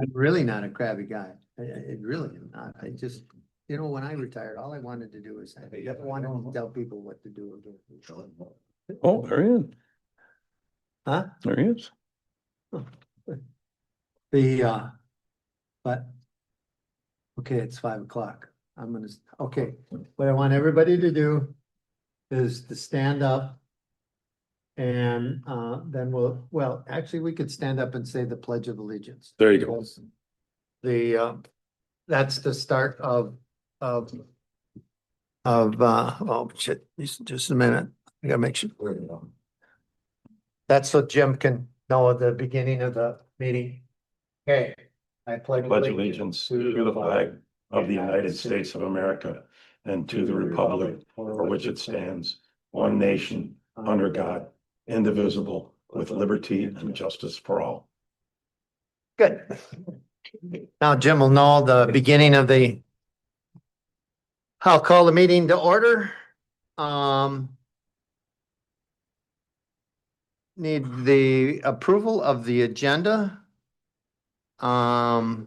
I'm really not a crabby guy. I really am not. I just, when I retired, all I wanted to do is, I wanted to tell people what to do. Oh, there he is. Huh? There he is. But, okay, it's 5 o'clock. Okay, what I want everybody to do is to stand up. And then actually, we could stand up and say the Pledge of Allegiance. There you go. That's the start oh shit, just a minute. I gotta make sure. That's so Jim can know at the beginning of the meeting. Okay. I pledge Allegiance to the flag of the United States of America and to the republic for which it stands, one nation, under God, indivisible, with liberty and justice for all. Good. Now Jim will know the beginning of I'll call the meeting to order. Need the approval of the agenda. And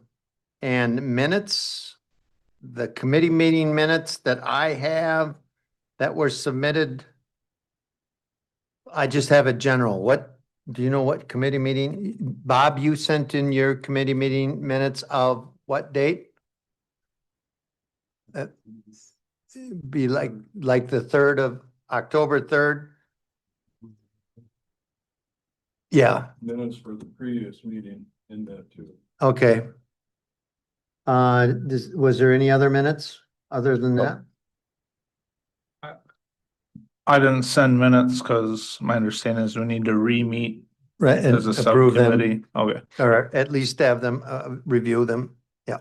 minutes, the committee meeting minutes that I have that were submitted. I just have a general. Do you know what committee meeting? Bob, you sent in your committee meeting minutes of what date? Be like the 3rd of October 3rd. Yeah. Minutes for the previous meeting in that too. Okay. Was there any other minutes other than that? I didn't send minutes because my understanding is we need to re-meet Right, and as a approve them, subcommittee. Okay. or at least have them, review them. Yeah.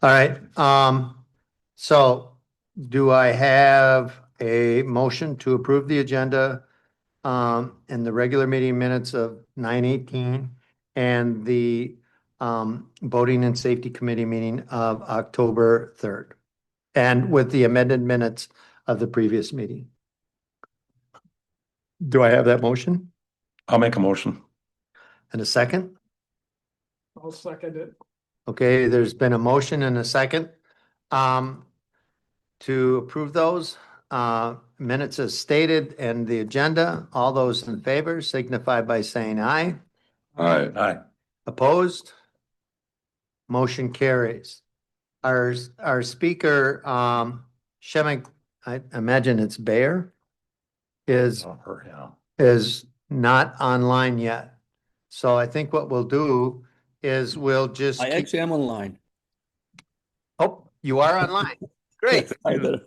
All right, so do I have a motion to approve the agenda in the regular meeting minutes of 9/18 and the voting and safety committee meeting of October 3rd, and with the amended minutes of the previous meeting? Do I have that motion I'll make a motion. and a second? I'll second it. Okay, there's been a motion and a second to approve those minutes as stated and the agenda. All those in favor signify by saying aye. Aye. Opposed? Motion carries. Our speaker, Shemek, I imagine it's Bear, is not online yet. So I think what we'll do is we'll just I actually am online. Oh, you are online. Great. Hi there.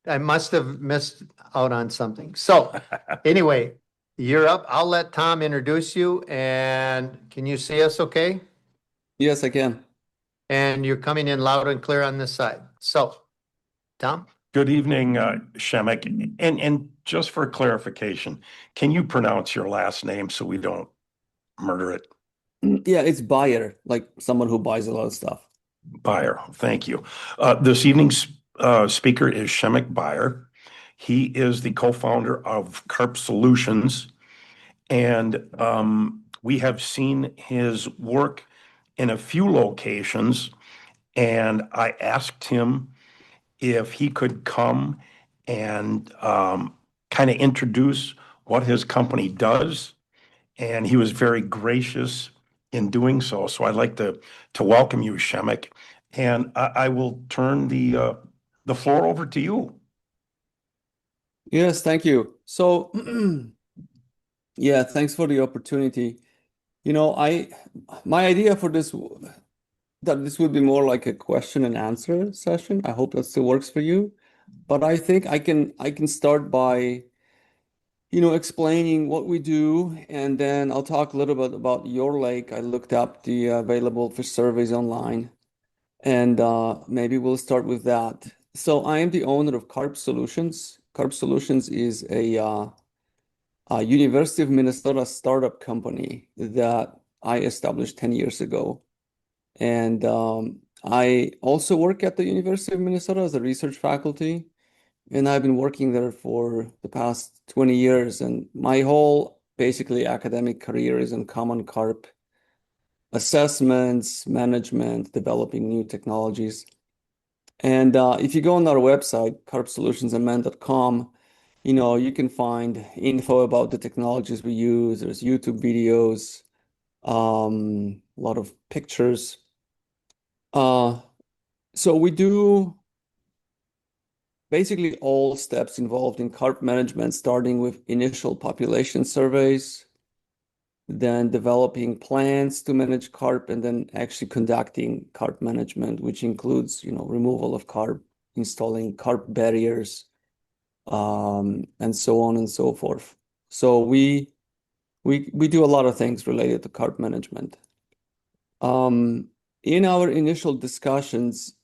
I must have missed out on something. So anyway, you're up. I'll let Tom introduce you, and can you see us okay? Yes, I can. And you're coming in loud and clear on this side. So, Tom? Good evening, Shemek. And just for clarification, can you pronounce your last name so we don't murder it? Yeah, it's buyer, like someone who buys a lot of stuff. Buyer, thank you. This evening's speaker is Shemek Buyer. He is the co-founder of Carp Solutions, and we have seen his work in a few locations, and I asked him if he could come and kind of introduce what his company does, and he was very gracious in doing so. So I'd like to welcome you, Shemek, and I will turn the floor over to you. Yes, thank you. So, yeah, thanks for the opportunity. My idea for this, that this would be more like a question and answer session. I hope that still works for you. But I think I can start by, explaining what we do, and then I'll talk a little bit about your lake. I looked up the available fish surveys online, and maybe we'll start with that. So I am the owner of Carp Solutions. Carp Solutions is a University of Minnesota startup company that I established 10 years ago. And I also work at the University of Minnesota as a research faculty. And I've been working there for the past 20 years. And my whole basically academic career is in common carp assessments, management, developing new technologies. And if you go on our website, carpsolutionsandman.com, you can find info about the technologies we use. There's YouTube videos, a lot of pictures. So we do basically all steps involved in carp management, starting with initial population surveys, then developing plans to manage carp, and then actually conducting carp management, which includes, removal of carp, installing carp barriers, and so on and so forth. So we do a lot of things related to carp management. In our initial discussions,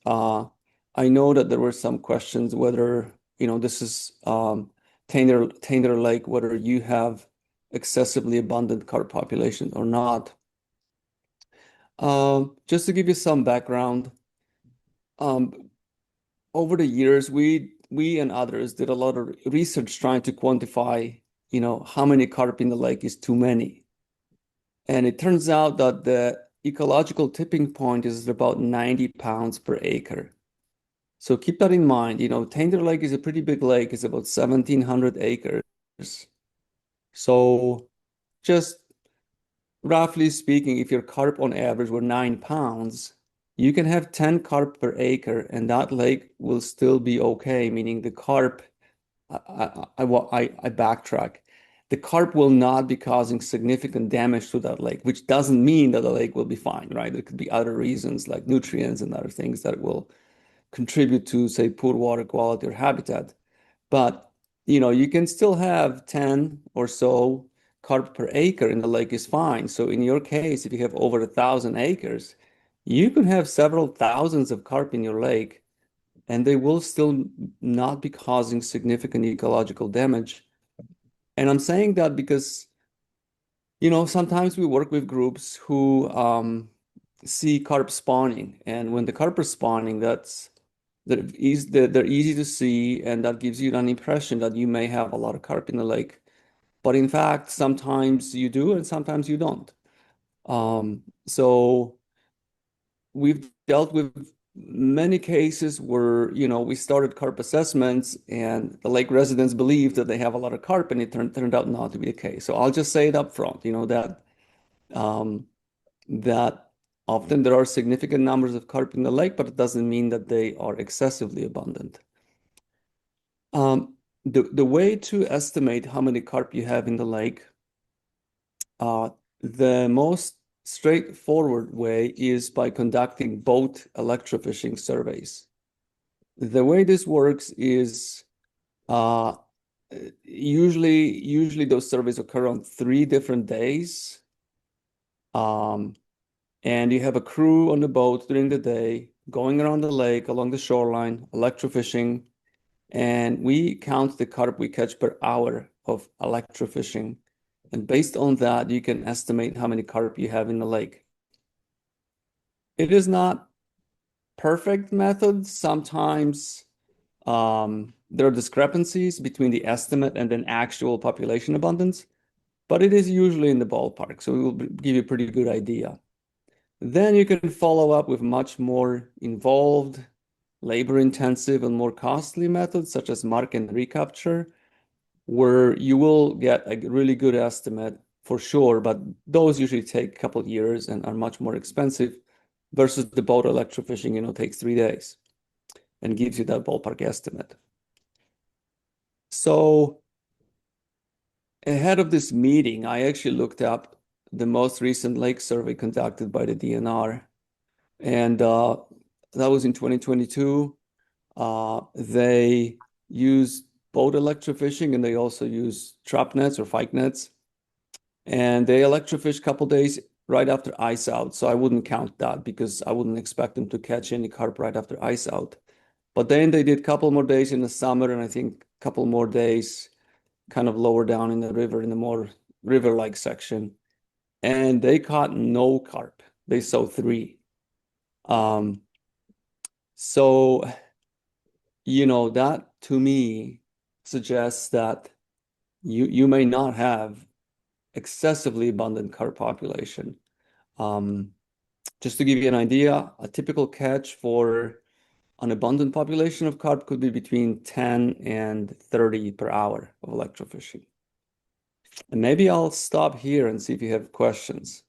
I know that there were some questions whether, this is Tainter Lake, whether you have excessively abundant carp population or not. Just to give you some background, over the years, we and others did a lot of research trying to quantify, how many carp in the lake is too many. And it turns out that the ecological tipping point is about 90 pounds per acre. So keep that in mind. Tainter Lake is a pretty big lake. It's about 1,700 acres. So just roughly speaking, if your carp on average were 9 pounds, you can have 10 carp per acre, and that lake will still be okay, meaning the carp, I backtrack. The carp will not be causing significant damage to that lake, which doesn't mean that the lake will be fine, right? There could be other reasons like nutrients and other things that will contribute to, say, poor water quality or habitat. But, you can still have 10 or so carp per acre in the lake is fine. So in your case, if you have over 1,000 acres, you can have several thousands of carp in your lake, and they will still not be causing significant ecological damage. And I'm saying that because, sometimes we work with groups who see carp spawning. And when the carp are spawning, they're easy to see, and that gives you an impression that you may have a lot of carp in the lake. But in fact, sometimes you do and sometimes you don't. So we've dealt with many cases where, we started carp assessments and the lake residents believed that they have a lot of carp, and it turned out not to be the case. So I'll just say it up front, that often there are significant numbers of carp in the lake, but it doesn't mean that they are excessively abundant. The way to estimate how many carp you have in the lake, the most straightforward way is by conducting boat electrofishing surveys. The way this works is usually those surveys occur on 3 different days. And you have a crew on the boat during the day going around the lake along the shoreline, electrofishing, and we count the carp we catch per hour of electrofishing. And based on that, you can estimate how many carp you have in the lake. It is not perfect method. Sometimes there are discrepancies between the estimate and then actual population abundance, but it is usually in the ballpark. So it will give you a pretty good idea. Then you can follow up with much more involved, labor-intensive, and more costly methods, such as mark and recapture, where you will get a really good estimate for sure, but those usually take a couple of years and are much more expensive, versus the boat electrofishing, takes 3 days and gives you that ballpark estimate. So ahead of this meeting, I actually looked up the most recent lake survey conducted by the DNR, and that was in 2022. They used boat electrofishing, and they also use trap nets or fike nets. And they electrofish a couple days right after ice out. So I wouldn't count that because I wouldn't expect them to catch any carp right after ice out. But then they did a couple more days in the summer, and I think a couple more days kind of lower down in the river, in the more river-like section. And they caught no carp. They saw 3. So, that to me suggests that you may not have excessively abundant carp population. Just to give you an idea, a typical catch for an abundant population of carp could be between 10 and 30 per hour of electrofishing. And maybe I'll stop here and see if you have questions.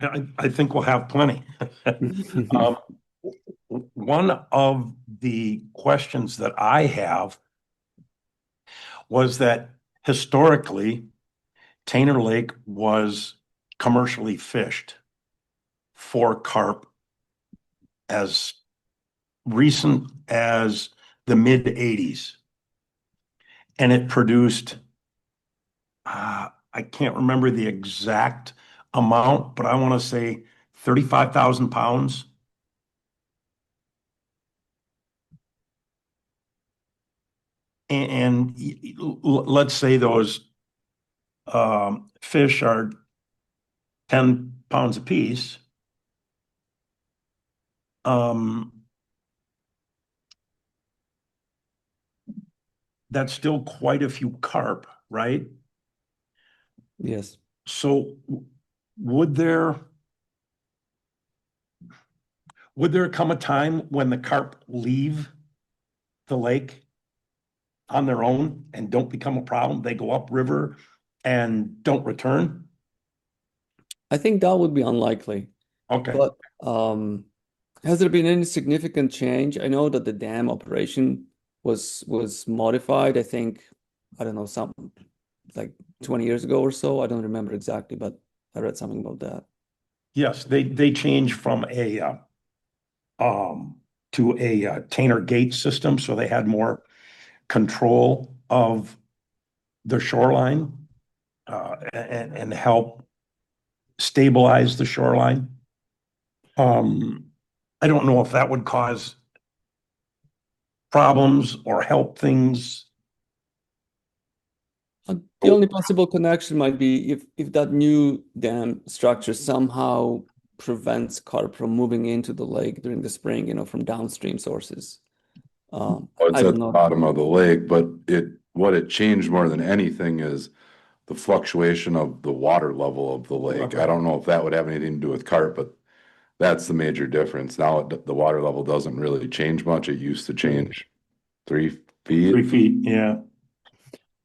I think we'll have plenty. Um, One of the questions that I have was that historically, Tainter Lake was commercially fished for carp as recent as the mid 80s. And it produced, I can't remember the exact amount, but I want to say 35,000 pounds. And let's say those fish are 10 pounds apiece. That's still quite a few carp, right? Yes. So would there come a time when the carp leave the lake on their own and don't become a problem? They go upriver and don't return? I think that would be unlikely. Okay. But has there been any significant change? I know that the dam operation was modified, I think, I don't know, something like 20 years ago or so. I don't remember exactly, but I read something about that. Yes, they changed from a to a Tainter gate system, so they had more control of the shoreline and help stabilize the shoreline. I don't know if that would cause problems or help things. The only possible connection might be if that new dam structure somehow prevents carp from moving into the lake during the spring, from downstream sources. Well, I it's at don't the know. bottom of the lake, but what it changed more than anything is the fluctuation of the water level of the lake. Okay. I don't know if that would have anything to do with carp, but that's the major difference. Now the water level doesn't really change much. It used to change 3 feet. 3 feet, yeah.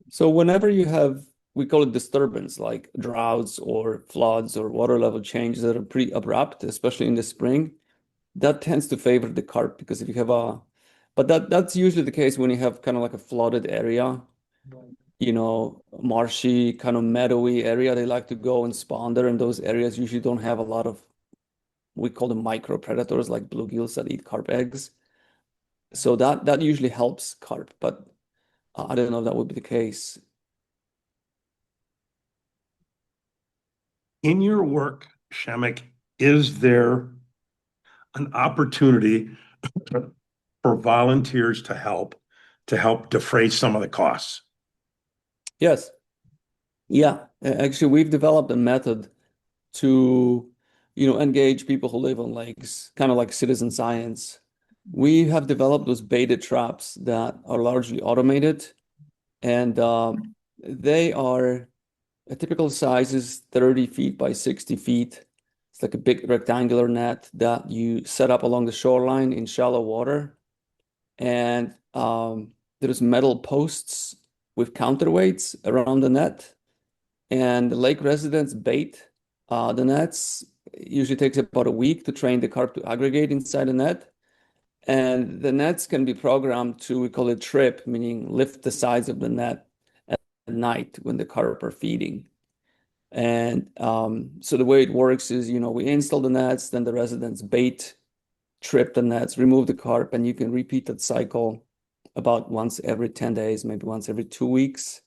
So whenever you have, we call it disturbance, like droughts or floods or water level changes that are pretty abrupt, especially in the spring, that tends to favor the carp because if you have but that's usually the case when you have kind of like a flooded area, marshy, kind of meadowy area. They like to go and spawn there, and those areas usually don't have a lot of, we call them micro predators like bluegills that eat carp eggs. So that usually helps carp, but I don't know if that would be the case. In your work, Shemek, is there an opportunity for volunteers to help defray some of the costs? Yes. Yeah. Actually, we've developed a method to, engage people who live on lakes, kind of like citizen science. We have developed those baited traps that are largely automated, and they are a typical size is 30 feet by 60 feet. It's like a big rectangular net that you set up along the shoreline in shallow water. And there's metal posts with counterweights around the net. And the lake residents bait the nets. It usually takes about a week to train the carp to aggregate inside the net. And the nets can be programmed to, we call it trip, meaning lift the sides of the net at night when the carp are feeding. And so the way it works is, we install the nets, then the residents bait, trip the nets, remove the carp, and you can repeat that cycle about once every 10 days, maybe once every 2 weeks.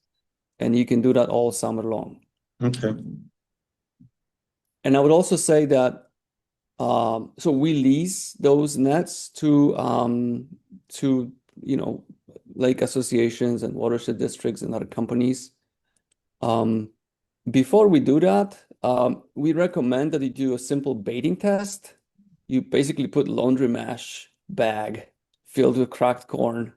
And you can do that all summer long. Okay. And I would also say that, so we lease those nets to lake associations and watershed districts and other companies. Before we do that, we recommend that you do a simple baiting test. You basically put laundry mesh bag filled with cracked corn,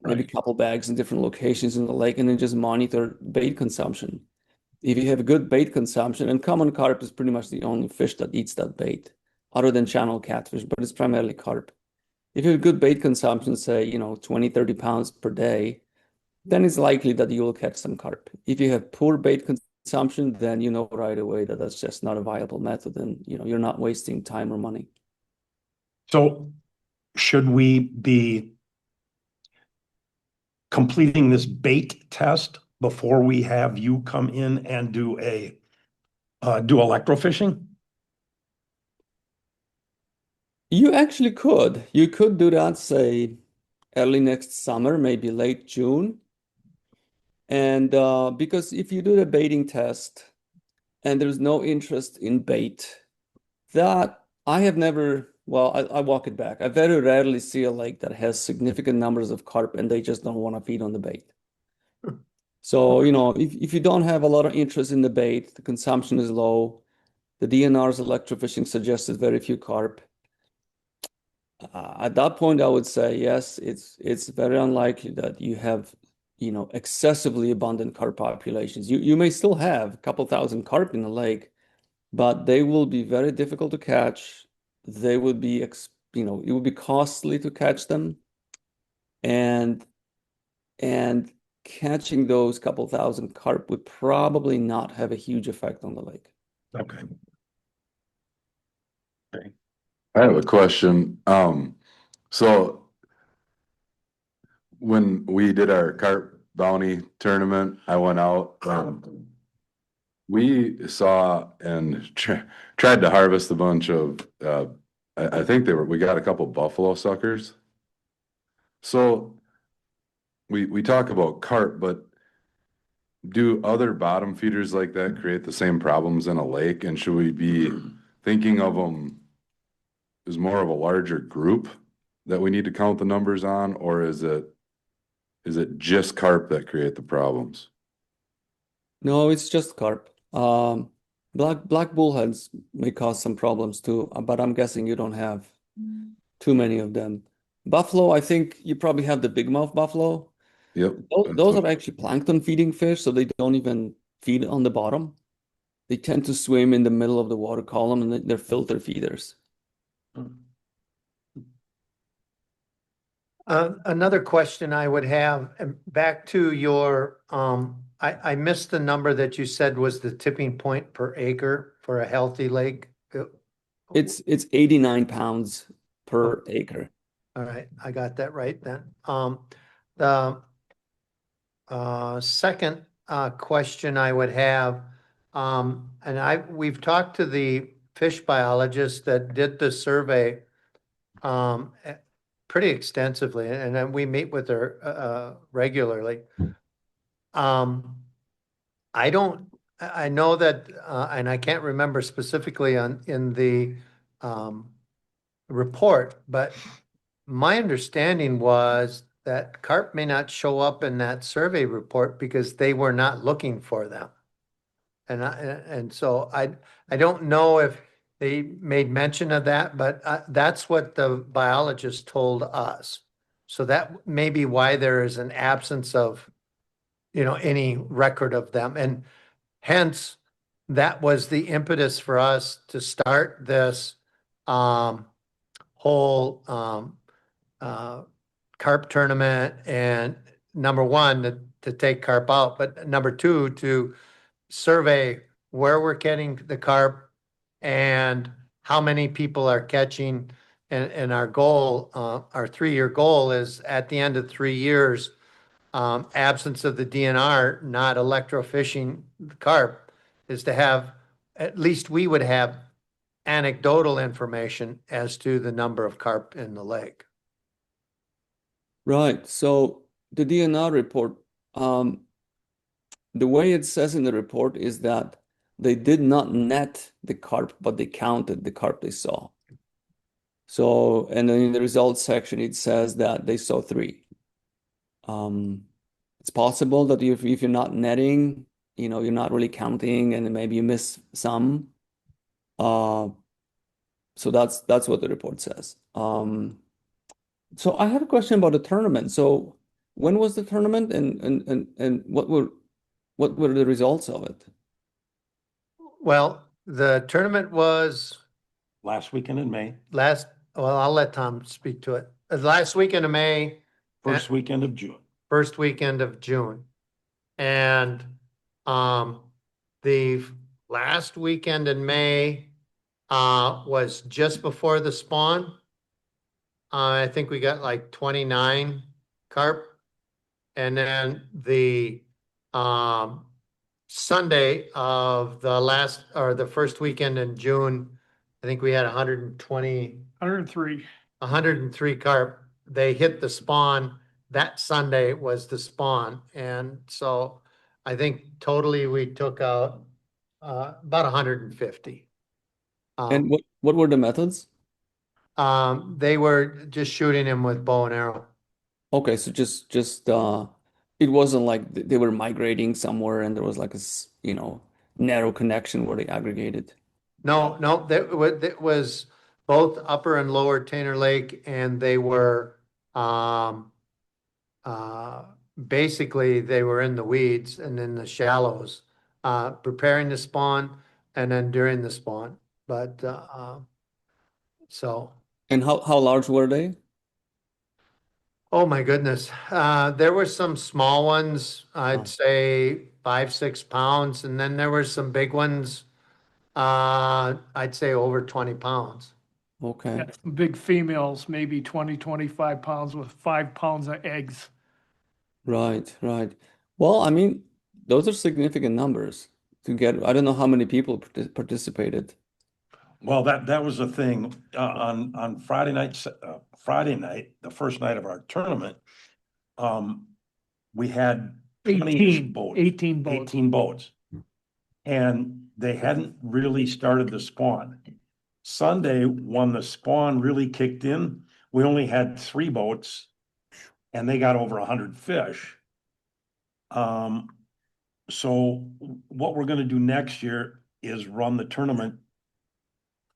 maybe a couple bags in different locations in the lake, and then just monitor bait consumption. If you have good bait consumption, and common carp is pretty much the only fish that eats that bait, other than channel catfish, but it's primarily carp. If you have good bait consumption, say, 20, 30 pounds per day, then it's likely that you will catch some carp. If you have poor bait consumption, then you know right away that that's just not a viable method, and you're not wasting time or money. So should we be completing this bait test before we have you come in and do electrofishing? You actually could. You could do that, say, early next summer, maybe late June. And because if you do the baiting test and there's no interest in bait, that I have never, well, I walk it back. I very rarely see a lake that has significant numbers of carp and they just don't want to feed on the bait. So, if you don't have a lot of interest in the bait, the consumption is low, the DNR's electrofishing suggested very few carp. At that point, I would say yes, it's very unlikely that you have, excessively abundant carp populations. You may still have a couple thousand carp in the lake, but they will be very difficult to catch. They would be, it would be costly to catch them, and catching those couple thousand carp would probably not have a huge effect on the lake. Okay. I have a question. So when we did our carp bounty tournament, I went out, we saw and tried to harvest a bunch of, I think we got a couple buffalo suckers. So we talk about carp, but do other bottom feeders like that create the same problems in a lake? And should we be thinking of them as more of a larger group that we need to count the numbers on, or is it just carp that create the problems? No, it's just carp. Black bullheads may cause some problems too, but I'm guessing you don't have too many of them. Buffalo, I think you probably have the big mouth buffalo. Yep. Those are actually plankton feeding fish, so they don't even feed on the bottom. They tend to swim in the middle of the water column, and they're filter feeders. Another question I would have, back to your, I missed the number that you said was the tipping point per acre for a healthy lake. It's 89 pounds per acre. All right, I got that right then. The second question I would have, we've talked to the fish biologist that did the survey pretty extensively, and then we meet with her regularly. I know that, and I can't remember specifically in the report, but my understanding was that carp may not show up in that survey report because they were not looking for them. And so I don't know if they made mention of that, but that's what the biologist told us. So that may be why there is an absence of, any record of them. And hence, that was the impetus for us to start this whole carp tournament. And number one, to take carp out, but number two, to survey where we're getting the carp and how many people are catching. And our goal, our 3-year goal is at the end of 3 years, absence of the DNR, not electrofishing carp, is to have, at least we would have anecdotal information as to the number of carp in the lake. Right. So the DNR report, the way it says in the report is that they did not net the carp, but they counted the carp they saw. So, and then in the results section, it says that they saw 3. It's possible that if you're not netting, you're not really counting, and maybe you miss some. So that's what the report says. So I have a question about the tournament. So when was the tournament, and what were the results of it? Well, the tournament was Last weekend in May, well, I'll let Tom speak to it. Last weekend of May, first weekend of June. first weekend of June. And the last weekend in May was just before the spawn. I think we got like 29 carp. And then the Sunday of the last or the first weekend in June, I think we had 120, 103. 103 carp. They hit the spawn. That Sunday was the spawn. And so I think totally we took out about 150. And what were the methods? They were just shooting him with bow and arrow. Okay, so just it wasn't like they were migrating somewhere and there was like narrow connection where they aggregated. No, that was both upper and lower Tainter Lake, and they were uh, basically they were in the weeds and in the shallows, preparing the spawn and then during the spawn. But so, And how large were they? oh my goodness, there were some small ones, I'd Oh. say 5, 6 pounds, and then there were some big ones, I'd say over 20 pounds. Okay. Yeah, some big females, maybe 20, 25 pounds with 5 pounds of eggs. Right, right. Well, I mean, those are significant numbers to get. I don't know how many people participated. Well, that was the thing, on Friday night, the first night of our tournament. We had 20-ish 18, boats. 18 boats. 18 boats. And they hadn't really started the spawn. Sunday, when the spawn really kicked in, we only had 3 boats and they got over 100 fish. So what we're gonna do next year is run the tournament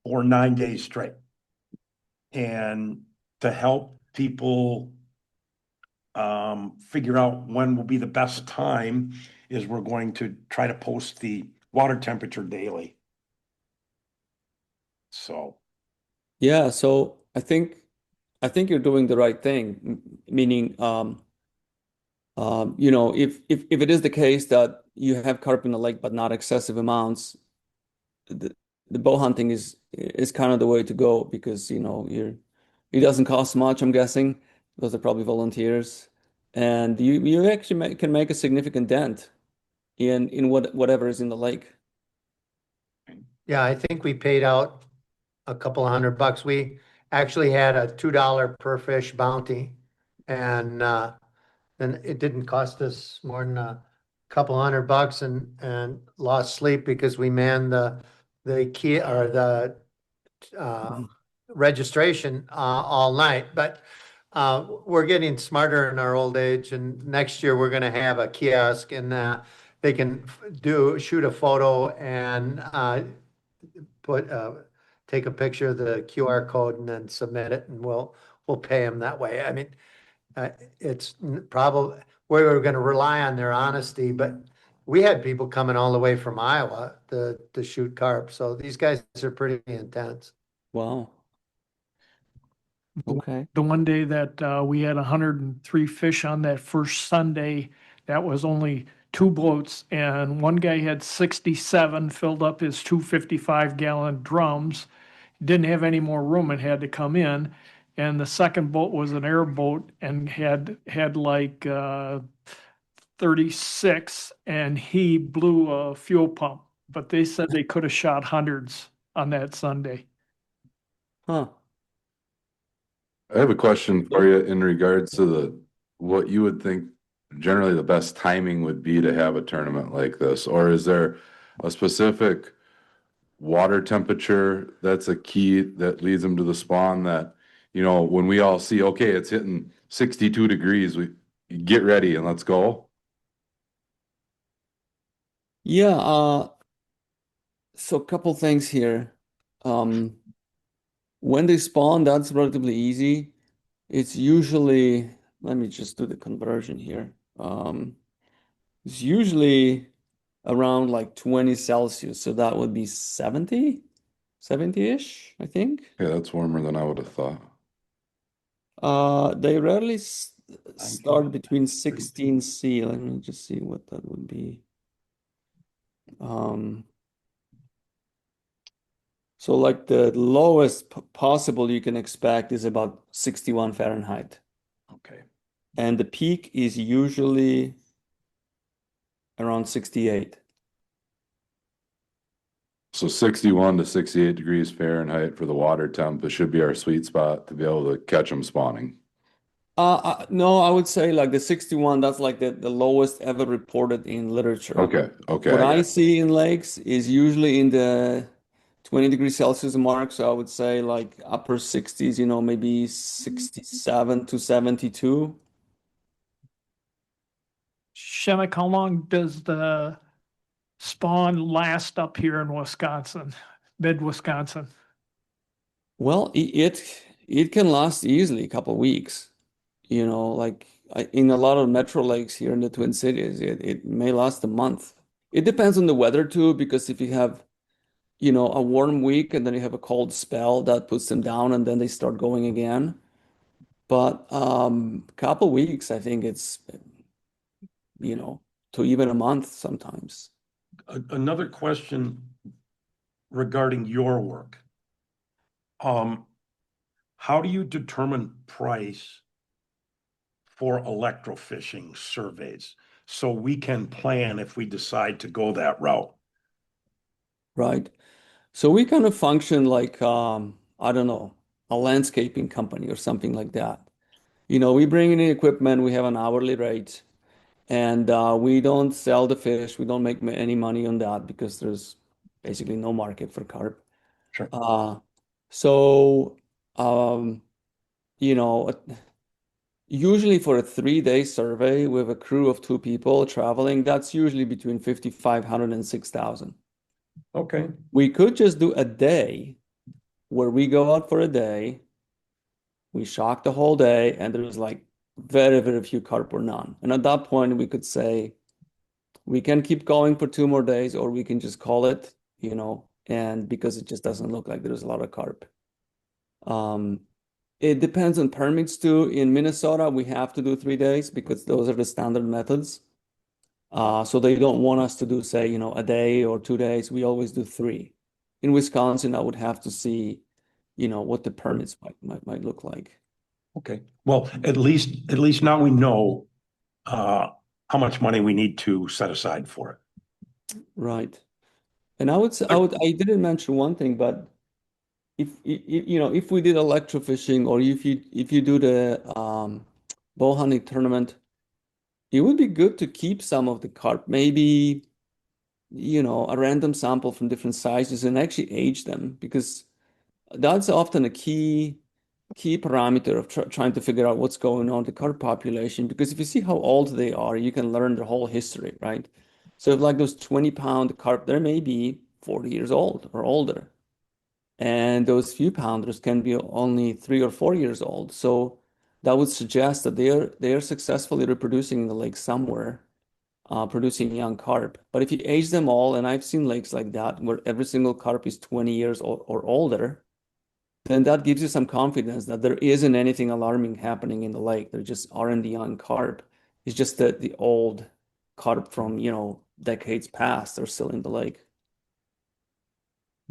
for 9 days straight. And to help people figure out when will be the best time is we're going to try to post the water temperature daily. So, Yeah, so I think you're doing the right thing, meaning if it is the case that you have carp in the lake but not excessive amounts, the bow hunting is kind of the way to go because it doesn't cost much, I'm guessing. Those are probably volunteers, and you actually can make a significant dent in whatever is in the lake. Yeah, I think we paid out a couple of $100. We actually had a $2 per fish bounty. And then it didn't cost us more than a couple $100 and lost sleep because we manned the key or the registration all night. But we're getting smarter in our old age, and next year we're gonna have a kiosk and they can shoot a photo and put take a picture of the QR code and then submit it, and we'll pay them that way. I mean, it's probably we were going to rely on their honesty, but we had people coming all the way from Iowa to shoot carp. So these guys are pretty intense. Wow. Okay. The one day that we had 103 fish on that first Sunday, that was only 2 boats, and one guy had 67, filled up his 255-gallon drums, didn't have any more room and had to come in. And the second boat was an airboat and had like 36, and he blew a fuel pump. But they said they could have shot hundreds on that Sunday. Huh. I have a question for you in regards to what you would think generally the best timing would be to have a tournament like this, or is there a specific water temperature that's a key that leads them to the spawn that, when we all see, okay, it's hitting 62 degrees, we get ready and let's go? Yeah, so a couple things here. When they spawn, that's relatively easy. It's usually, let me just do the conversion here. It's usually around like 20 Celsius. So that would be 70-ish, I think. Yeah, that's warmer than I would have thought. They rarely start between 16 C. Let me just see what that would be. Um, so like the lowest possible you can expect is about 61 Fahrenheit. Okay. And the peak is usually around 68. So 61 to 68 degrees Fahrenheit for the water temp, it should be our sweet spot to be able to catch them spawning. No, I would say like the 61, that's like the lowest ever reported in literature. Okay, okay. What I got see in lakes is usually in the 20 degrees Celsius mark. So I would say like upper 60s, maybe 67 to 72. Shemek, how long does the spawn last up here in Wisconsin, mid-Wisconsin? Well, it can last easily a couple of weeks. Like in a lot of metro lakes here in the Twin Cities, it may last a month. It depends on the weather too, because if you have, a warm week and then you have a cold spell, that puts them down and then they start going again. But couple weeks, I think it's, to even a month sometimes. Another question regarding your work. How do you determine price for electrofishing surveys so we can plan if we decide to go that route? Right. So we kind of function like, I don't know, a landscaping company or something like that. We bring in equipment, we have an hourly rate, and we don't sell the fish. We don't make any money on that because there's basically no market for carp. Sure. So, um, you know, usually for a 3-day survey with a crew of 2 people traveling, that's usually between 5,500 and 6,000. Okay. We could just do a day where we go out for a day, we shock the whole day, and there's like very, very few carp or none. And at that point, we could say we can keep going for 2 more days, or we can just call it, and because it just doesn't look like there's a lot of carp. It depends on permits too. In Minnesota, we have to do 3 days because those are the standard methods. So they don't want us to do, say, a day or 2 days. We always do 3. In Wisconsin, I would have to see, what the permits might look like. Okay. Well, at least now we know how much money we need to set aside for it. Right. And I would say, I didn't mention one thing, but if we did electrofishing or if you do the bow hunting tournament, it would be good to keep some of the carp, maybe, a random sample from different sizes and actually age them, because that's often a key parameter of trying to figure out what's going on with the carp population. Because if you see how old they are, you can learn their whole history, right? So if like those 20-pound carp, they may be 40 years old or older. And those few pounders can be only 3 or 4 years old. So that would suggest that they are successfully reproducing in the lake somewhere, producing young carp. But if you age them all, and I've seen lakes like that where every single carp is 20 years or older, then that gives you some confidence that there isn't anything alarming happening in the lake. There just aren't the young carp. It's just that the old carp from, decades past are still in the lake.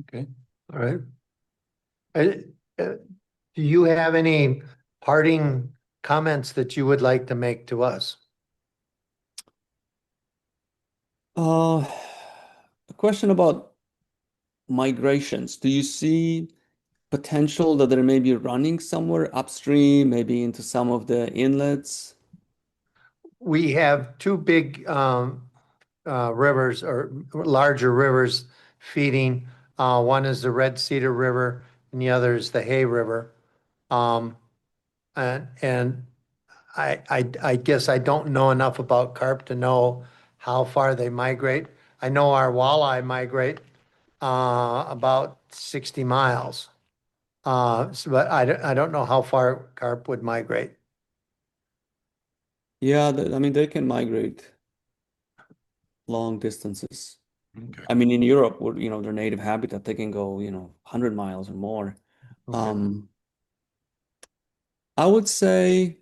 Okay. All right. Do you have any parting comments that you would like to make to us? A question about migrations. Do you see potential that there may be running somewhere upstream, maybe into some of the inlets? We have 2 big rivers or larger rivers feeding. One is the Red Cedar River and the other is the Hay River. And I guess I don't know enough about carp to know how far they migrate. I know our walleye migrate about 60 miles. But I don't know how far carp would migrate. Yeah, I mean, they can migrate long distances. Okay. I mean, in Europe, where, their native habitat, they can go, 100 miles or more. Okay. I would say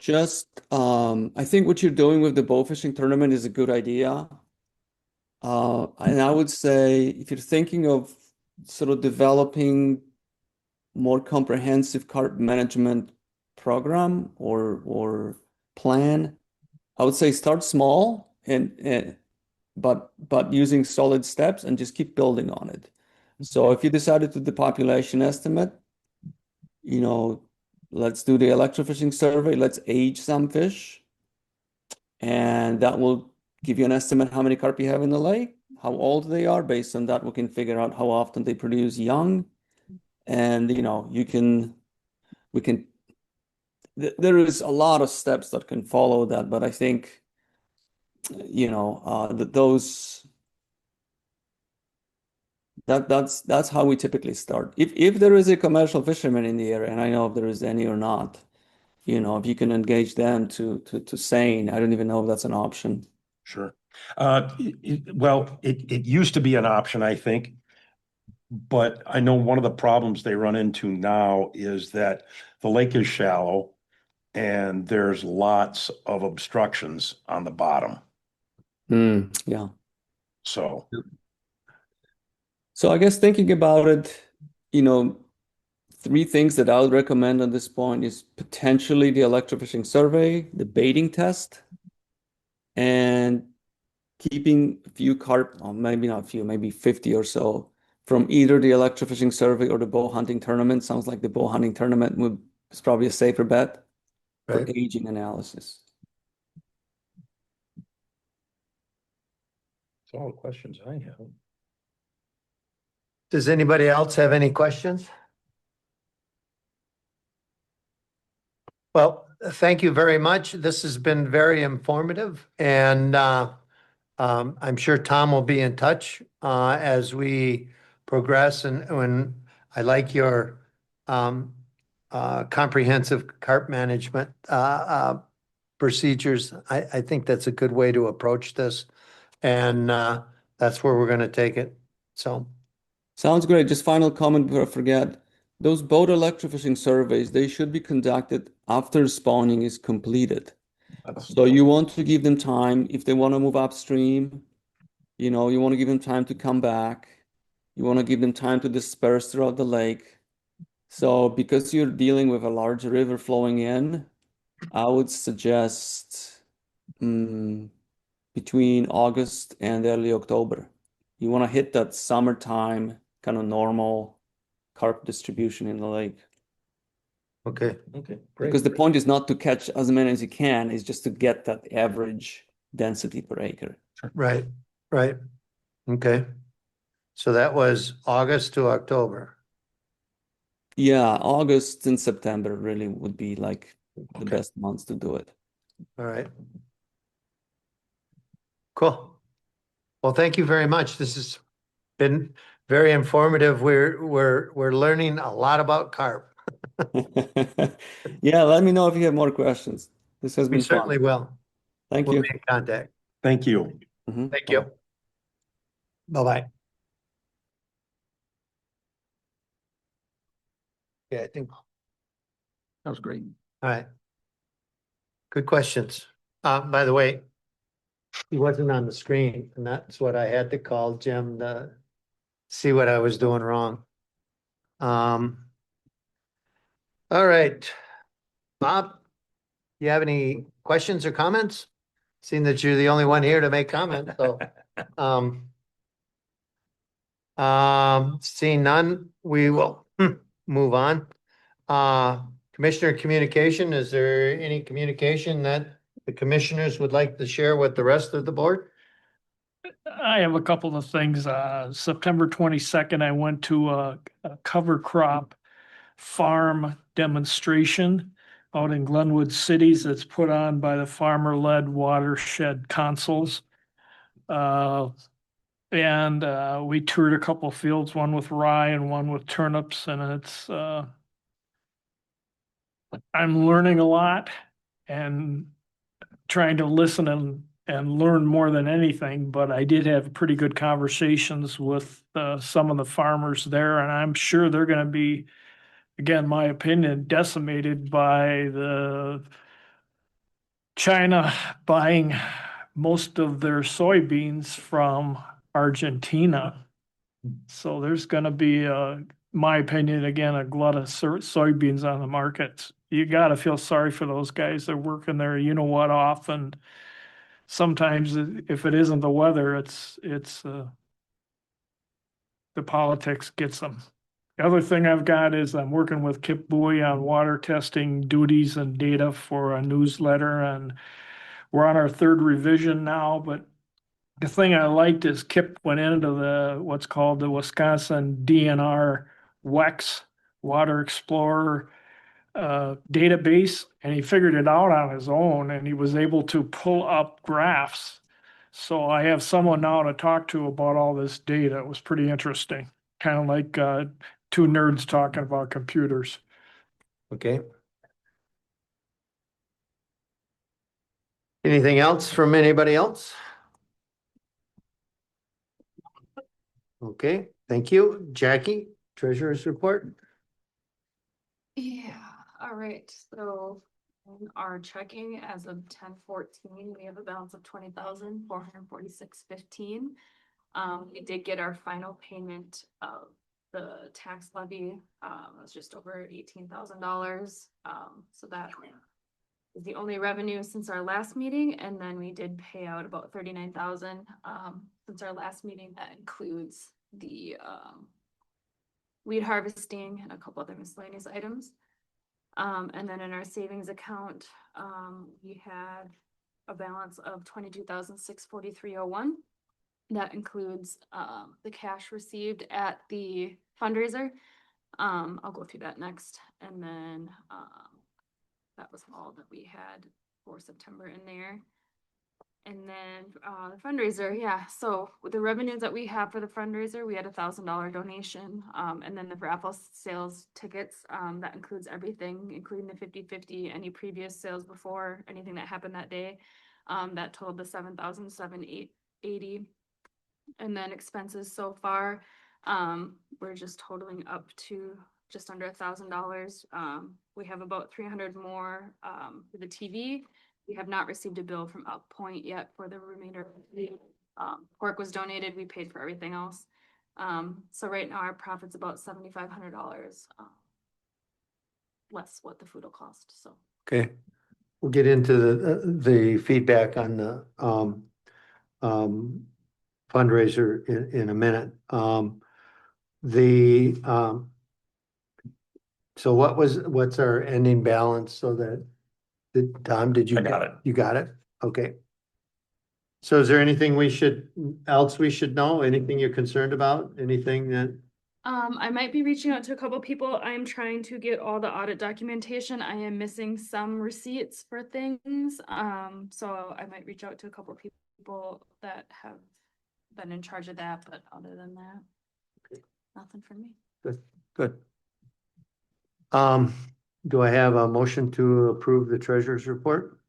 I think what you're doing with the bow fishing tournament is a good idea. And I would say if you're thinking of sort of developing more comprehensive carp management program or plan, I would say start small but using solid steps and just keep building on it. So if you decided to do the population estimate, let's do the electrofishing survey, let's age some fish, and that will give you an estimate how many carp you have in the lake, how old they are. Based on that, we can figure out how often they produce young. And we can there is a lot of steps that can follow that, but I think those that's how we typically start. If there is a commercial fisherman in the area, and I know if there is any or not, if you can engage them to seine, I don't even know if that's an option. Sure. Well, it used to be an option, I think. But I know one of the problems they run into now is that the lake is shallow and there's lots of obstructions on the bottom. Yeah. So, So I guess thinking about it, three things that I would recommend on this point is potentially the electrofishing survey, the baiting test, and keeping a few carp, well, maybe not a few, maybe 50 or so from either the electrofishing survey or the bow hunting tournament. Sounds like the bow hunting tournament is probably a safer bet for Right. aging analysis. that's all the questions I have. Does anybody else have any questions? Well, thank you very much. This has been very informative, and I'm sure Tom will be in touch as we progress. And when I like your comprehensive carp management procedures, I think that's a good way to approach this, and that's where we're going to take it. So, Sounds great. Just final comment before I forget. Those boat electrofishing surveys, they should be conducted after spawning is completed. So you want to give them time if they want to move upstream, you want to give them time to come back. You want to give them time to disperse throughout the lake. So because you're dealing with a large river flowing in, I would suggest between August and early October. You want to hit that summertime kind of normal carp distribution in the lake. okay. Okay, Because great. the point is not to catch as many as you can, is just to get that average density per acre. Right, right. Okay. So that was August to October. Yeah, August and September really would be like the Okay. best months to do it. All right. Cool. Well, thank you very much. This has been very informative. We're learning a lot about carp. Yeah, let me know if you have more questions. This has We been certainly fun. will. Thank We'll you. make contact. Thank you. Thank Bye. you. Bye-bye. Yeah, I think, all That was great. right. Good questions. By the way, he wasn't on the screen, and that's what I had to call Jim to see what I was doing wrong. All right. Bob, you have any questions or comments? Seeing that you're the only one here to make comment, so, seeing none, we will move on. Commissioner communication, is there any communication that the commissioners would like to share with the rest of the board? I have a couple of things. September 22nd, I went to a cover crop farm demonstration out in Glenwood Cities that's put on by the farmer-led watershed consuls. And we toured a couple of fields, one with rye and one with turnips, and I'm learning a lot and trying to listen and and learn more than anything, but I did have pretty good conversations with some of the farmers there, and I'm sure they're gonna be, again, my opinion, decimated by the China buying most of their soybeans from Argentina. So there's gonna be, my opinion, again, a glut of soybeans on the market. You gotta feel sorry for those guys. They're working their, you know what, off, and sometimes if it isn't the weather, it's the politics gets them. The other thing I've got is I'm working with Kip Bowie on water testing duties and data for a newsletter, and we're on our third revision now, but the thing I liked is Kip went into the, what's called the Wisconsin DNR WEX, Water Explorer, database, and he figured it out on his own, and he was able to pull up graphs. So I have someone now to talk to about all this data. It was pretty interesting, kind of like two nerds talking about computers. Okay. Anything else from anybody else? Okay, thank you. Jackie, treasurer's report? Yeah, all right, so in our checking as of 10/14, we have a balance of 20,446.15. We did get our final payment of the tax levy, it was just over $18,000. So that is the only revenue since our last meeting, and then we did pay out about 39,000 since our last meeting. That includes the weed harvesting and a couple other miscellaneous items. And then in our savings account, we had a balance of 22,643.01. That includes the cash received at the fundraiser. I'll go through that next, and then that was all that we had for September in there. And then the fundraiser, yeah, so with the revenues that we have for the fundraiser, we had $1,000 donation. And then the raffle sales tickets, that includes everything, including the 50/50, any previous sales before, anything that happened that day. That totaled the 7,780. And then expenses so far, we're just totaling up to just under $1,000. We have about 300 more for the TV. We have not received a bill from Uppoint yet for the remainder. Pork was donated, we paid for everything else. So right now our profit's about $7,500 less what the food will cost, so. Okay, we'll get into the feedback on the fundraiser in a minute. So what's our ending balance so that, Tom, did you? I got it. You got it? Okay. So is there anything else we should know? Anything you're concerned about? Anything that? I might be reaching out to a couple people. I'm trying to get all the audit documentation. I am missing some receipts for things. So I might reach out to a couple people that have been in charge of that, but other than that, nothing from me. Good. Do I have a motion to approve the treasurer's report?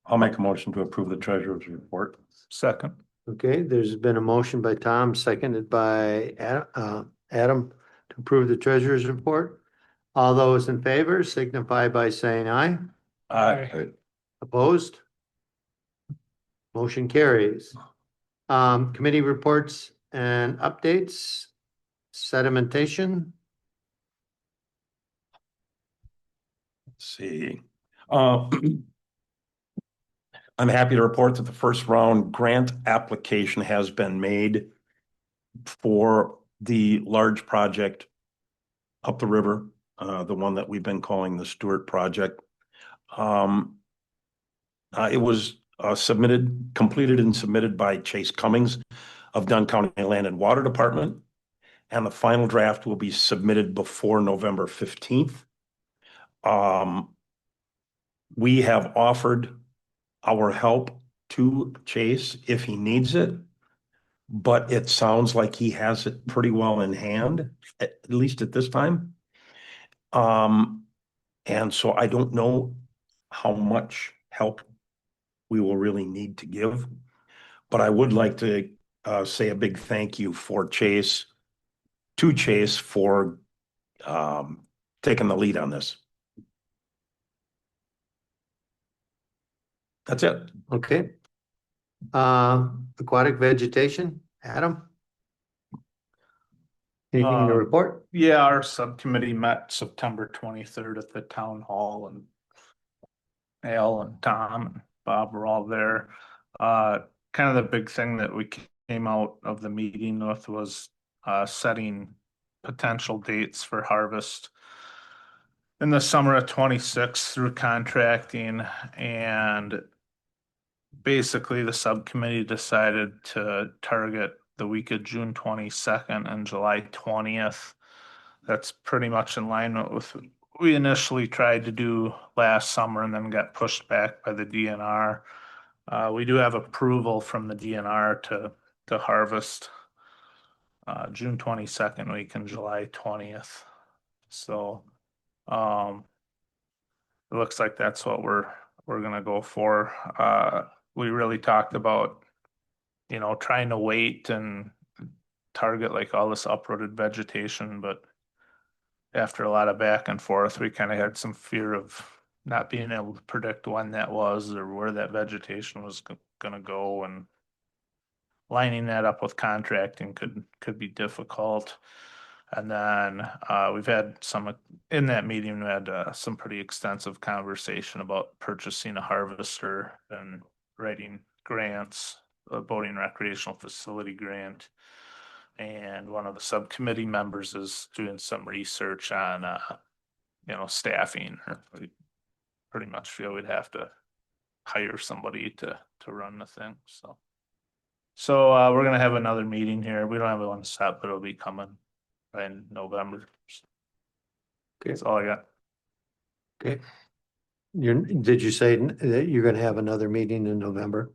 I'll make a motion to approve the treasurer's report. Second. Okay, there's been a motion by Tom, seconded by Adam to approve the treasurer's report. All those in favor signify by saying aye. Opposed? Motion carries. Committee reports and updates, sedimentation. Let's see. I'm happy to report that the first round grant application has been made for the large project up the river, the one that we've been calling the Stewart project. It was completed and submitted by Chase Cummings of Dunn County Land and Water Department, and the final draft will be submitted before November 15th. We have offered our help to Chase if he needs it, but it sounds like he has it pretty well in hand, at least at this time. And so I don't know how much help we will really need to give. But I would like to say a big thank you for Chase, to Chase for taking the lead on this. That's it. Okay. Aquatic vegetation, Adam? Anything to Um, report? Yeah, our subcommittee met September 23rd at the town hall, and Al and Tom and Bob were all there. Kind of the big thing that we came out of the meeting with was setting potential dates for harvest in the summer of 26 through contracting, and basically the subcommittee decided to target the week of June 22nd and July 20th. That's pretty much in line with what we initially tried to do last summer and then got pushed back by the DNR. We do have approval from the DNR to harvest June 22nd week and July 20th. So it looks like that's what we're gonna go for. We really talked about, trying to wait and target like all this uprooted vegetation, but after a lot of back and forth, we kind of had some fear of not being able to predict when that was or where that vegetation was gonna go, and lining that up with contracting could be difficult. And then we've had in that meeting, we had some pretty extensive conversation about purchasing a harvester and writing grants, a boating recreational facility grant. And one of the subcommittee members is doing some research on, staffing. We pretty much feel we'd have to hire somebody to run the thing, so. So we're gonna have another meeting here. We don't have one set, but it'll be coming in November. Okay. That's all I got. Okay. Did you say that you're gonna have another meeting in November?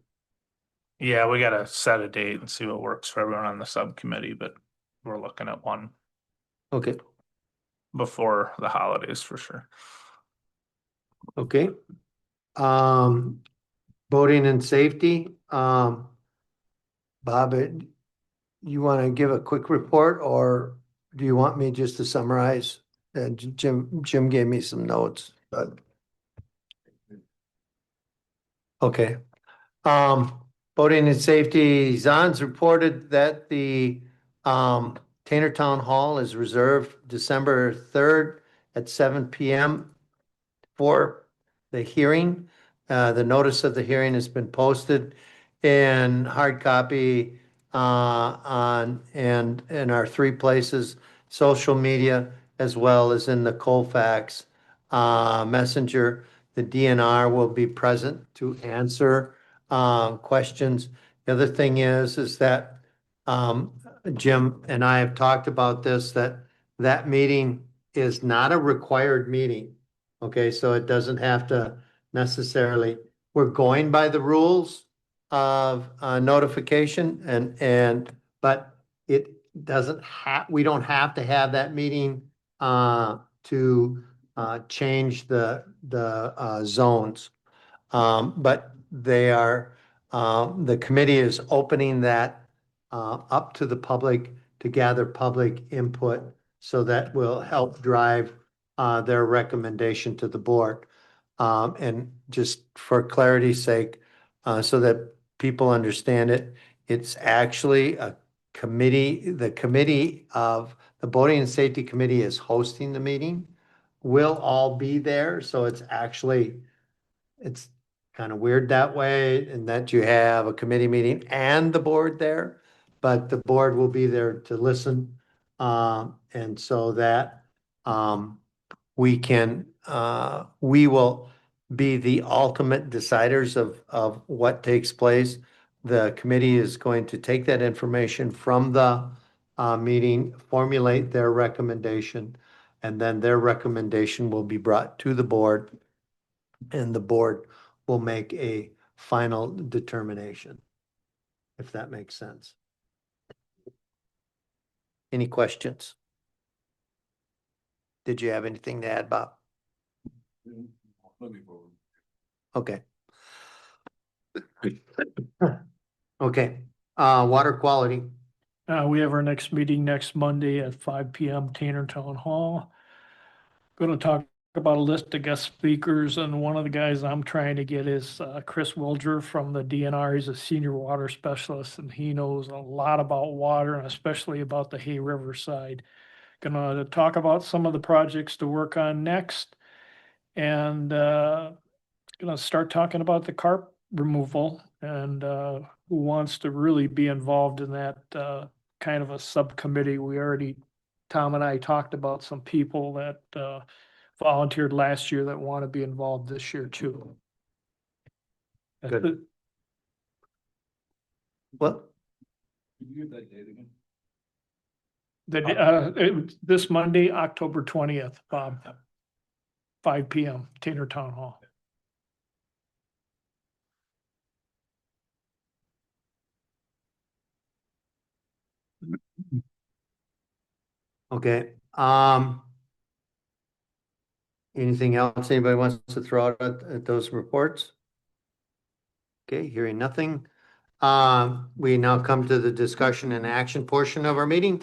Yeah, we gotta set a date and see what works for everyone on the subcommittee, but we're looking at one Okay, before the holidays for sure. okay. Boating and safety, Bob, you want to give a quick report, or do you want me just to summarize? Jim gave me some notes, but. Okay. Boating and safety, Zon's reported that the Tainter Town Hall is reserved December 3rd at 7 p.m. for the hearing. The notice of the hearing has been posted in hard copy on and in our three places, social media, as well as in the Colfax Messenger. The DNR will be present to answer questions. The other thing is that Jim and I have talked about this, that meeting is not a required meeting. Okay, so it doesn't have to necessarily, we're going by the rules of notification but it doesn't we don't have to have that meeting to change the zones. But the committee is opening that up to the public to gather public input, so that will help drive their recommendation to the board. And just for clarity's sake, so that people understand it, it's actually a committee, the committee of, the Boating and Safety Committee is hosting the meeting. We'll all be there, so it's kind of weird that way, and that you have a committee meeting and the board there, but the board will be there to listen. And so that we will be the ultimate deciders of what takes place. The committee is going to take that information from the meeting, formulate their recommendation, and then their recommendation will be brought to the board, and the board will make a final determination, if that makes sense. Any questions? Did you have anything to add, Bob? Okay. Okay, water quality. We have our next meeting next Monday at 5 p.m. Tainter Town Hall. Going to talk about a list of guest speakers, and one of the guys I'm trying to get is Chris Wilger from the DNR. He's a senior water specialist, and he knows a lot about water, and especially about the Hay River side. Gonna talk about some of the projects to work on next, and gonna start talking about the carp removal and who wants to really be involved in that kind of a subcommittee. Tom and I talked about some people that volunteered last year that want to be involved this year too. Good. Well, This Monday, October 20th, Bob, 5 p.m. Tainter Town Hall. okay, anything else anybody wants to throw out at those reports? Okay, hearing nothing. We now come to the discussion and action portion of our meeting.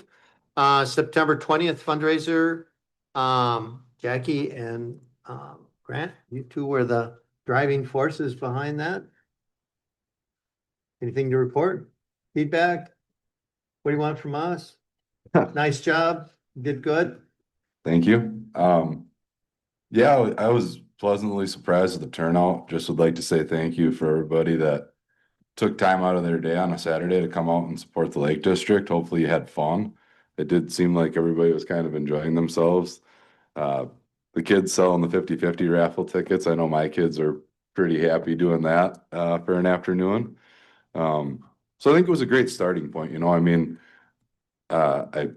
September 20th fundraiser. Jackie and Grant, you two were the driving forces behind that. Anything to report? Feedback? What do you want from us? Nice job, did good. Thank you. Yeah, I was pleasantly surprised at the turnout. Just would like to say thank you for everybody that took time out of their day on a Saturday to come out and support the Lake District. Hopefully you had fun. It did seem like everybody was kind of enjoying themselves. The kids selling the 50/50 raffle tickets. I know my kids are pretty happy doing that for an afternoon. So I think it was a great starting point. I mean, as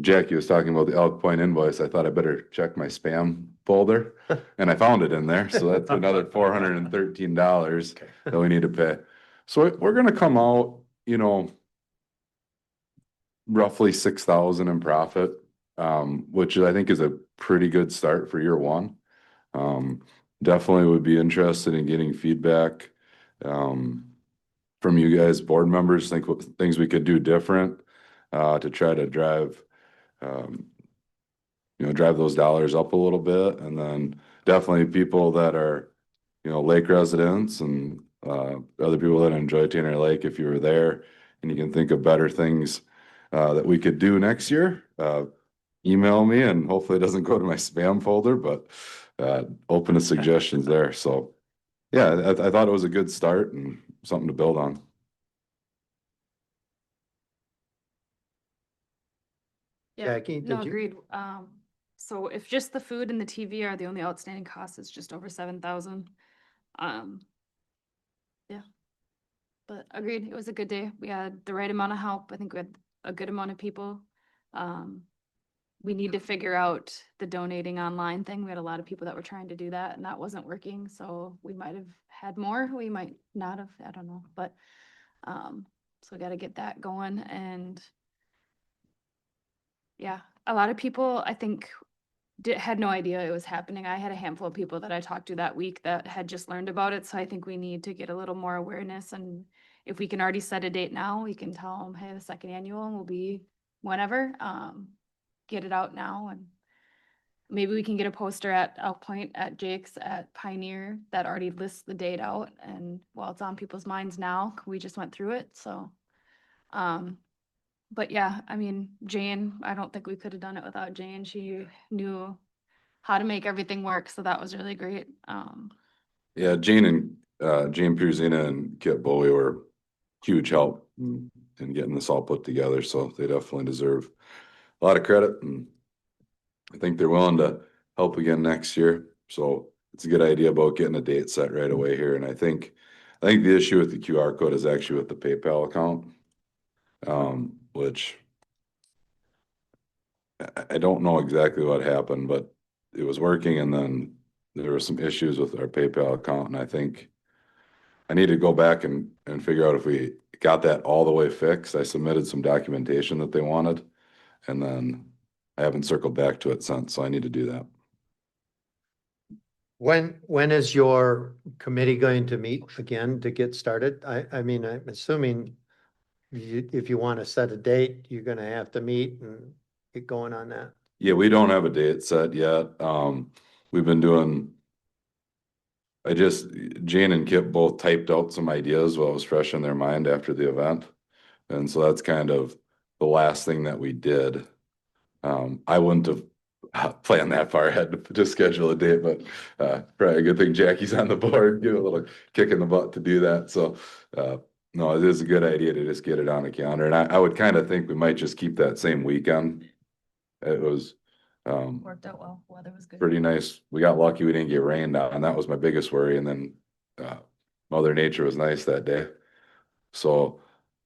Jackie was talking about the Elk Point invoice, I thought I better check my spam folder, and I found it in there. So that's another $413 that we need to pay. So we're gonna come out, roughly 6,000 in profit, which I think is a pretty good start for year one. Definitely would be interested in getting feedback from you guys, board members. Think what things we could do different to try to drive those dollars up a little bit. And then definitely people that are, lake residents and other people that enjoy Tainter Lake, if you were there and you can think of better things that we could do next year, email me, and hopefully it doesn't go to my spam folder, but open to suggestions there. So yeah, I thought it was a good start and something to build on. Yeah, Jackie, no, did you? agreed. So if just the food and the TV are the only outstanding costs, it's just over 7,000. Yeah. But agreed, it was a good day. We had the right amount of help. I think we had a good amount of people. We need to figure out the donating online thing. We had a lot of people that were trying to do that and that wasn't working. So we might have had more, we might not have, I don't know, but so we got to get that going. And yeah, a lot of people, I think, had no idea it was happening. I had a handful of people that I talked to that week that had just learned about it. So I think we need to get a little more awareness. And if we can already set a date now, we can tell them, hey, the second annual will be whenever. Get it out now, and maybe we can get a poster at Elk Point, at Jake's, at Pioneer that already lists the date out. And while it's on people's minds now, we just went through it. So, but yeah, I mean, Jane, I don't think we could have done it without Jane. She knew how to make everything work. So that was really great. Yeah, Jane Pierzina and Kit Bowie were huge help in getting this all put together. So they definitely deserve a lot of credit, and I think they're willing to help again next year. So it's a good idea about getting a date set right away here. And I think the issue with the QR code is actually with the PayPal account, which I don't know exactly what happened, but it was working, and then there were some issues with our PayPal account, and I think I need to go back and figure out if we got that all the way fixed. I submitted some documentation that they wanted, and then I haven't circled back to it since, so I need to do that. When is your committee going to meet again to get started? I mean, I'm assuming if you want to set a date, you're gonna have to meet and get going on that. Yeah, we don't have a date set yet. We've been doing. Jane and Kip both typed out some ideas while it was fresh in their mind after the event. And so that's kind of the last thing that we did. I wouldn't have planned that far ahead to schedule a date, but probably a good thing Jackie's on the board, give it a little kick in the butt to do that. So no, it is a good idea to just get it on the calendar. And I would kind of think we might just keep that same weekend. It was Worked out well, weather was good. pretty nice. We got lucky we didn't get rained on, and that was my biggest worry. And then Mother Nature was nice that day. So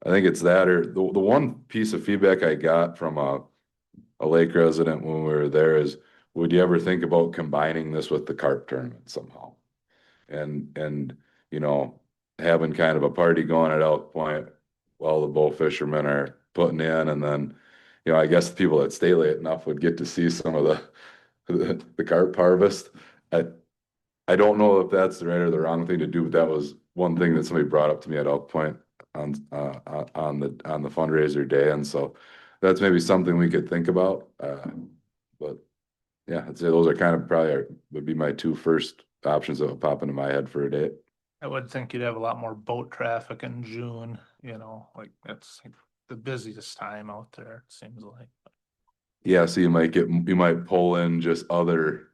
I think it's that, or the one piece of feedback I got from a lake resident when we were there is, would you ever think about combining this with the carp tournament somehow? And you know, having kind of a party going at Elk Point while the bow fishermen are putting in, and then, you know, I guess the people that stay late enough would get to see some of the carp harvest. I don't know if that's the right or the wrong thing to do, but that was one thing that somebody brought up to me at Elk Point on the fundraiser day, and so that's maybe something we could think about. But yeah, I'd say those are kind of probably would be my two first options that would pop into my head for a date. I would think you'd have a lot more boat traffic in June, you know, like that's like the busiest time out there, it seems like. Yeah, so you might pull in just other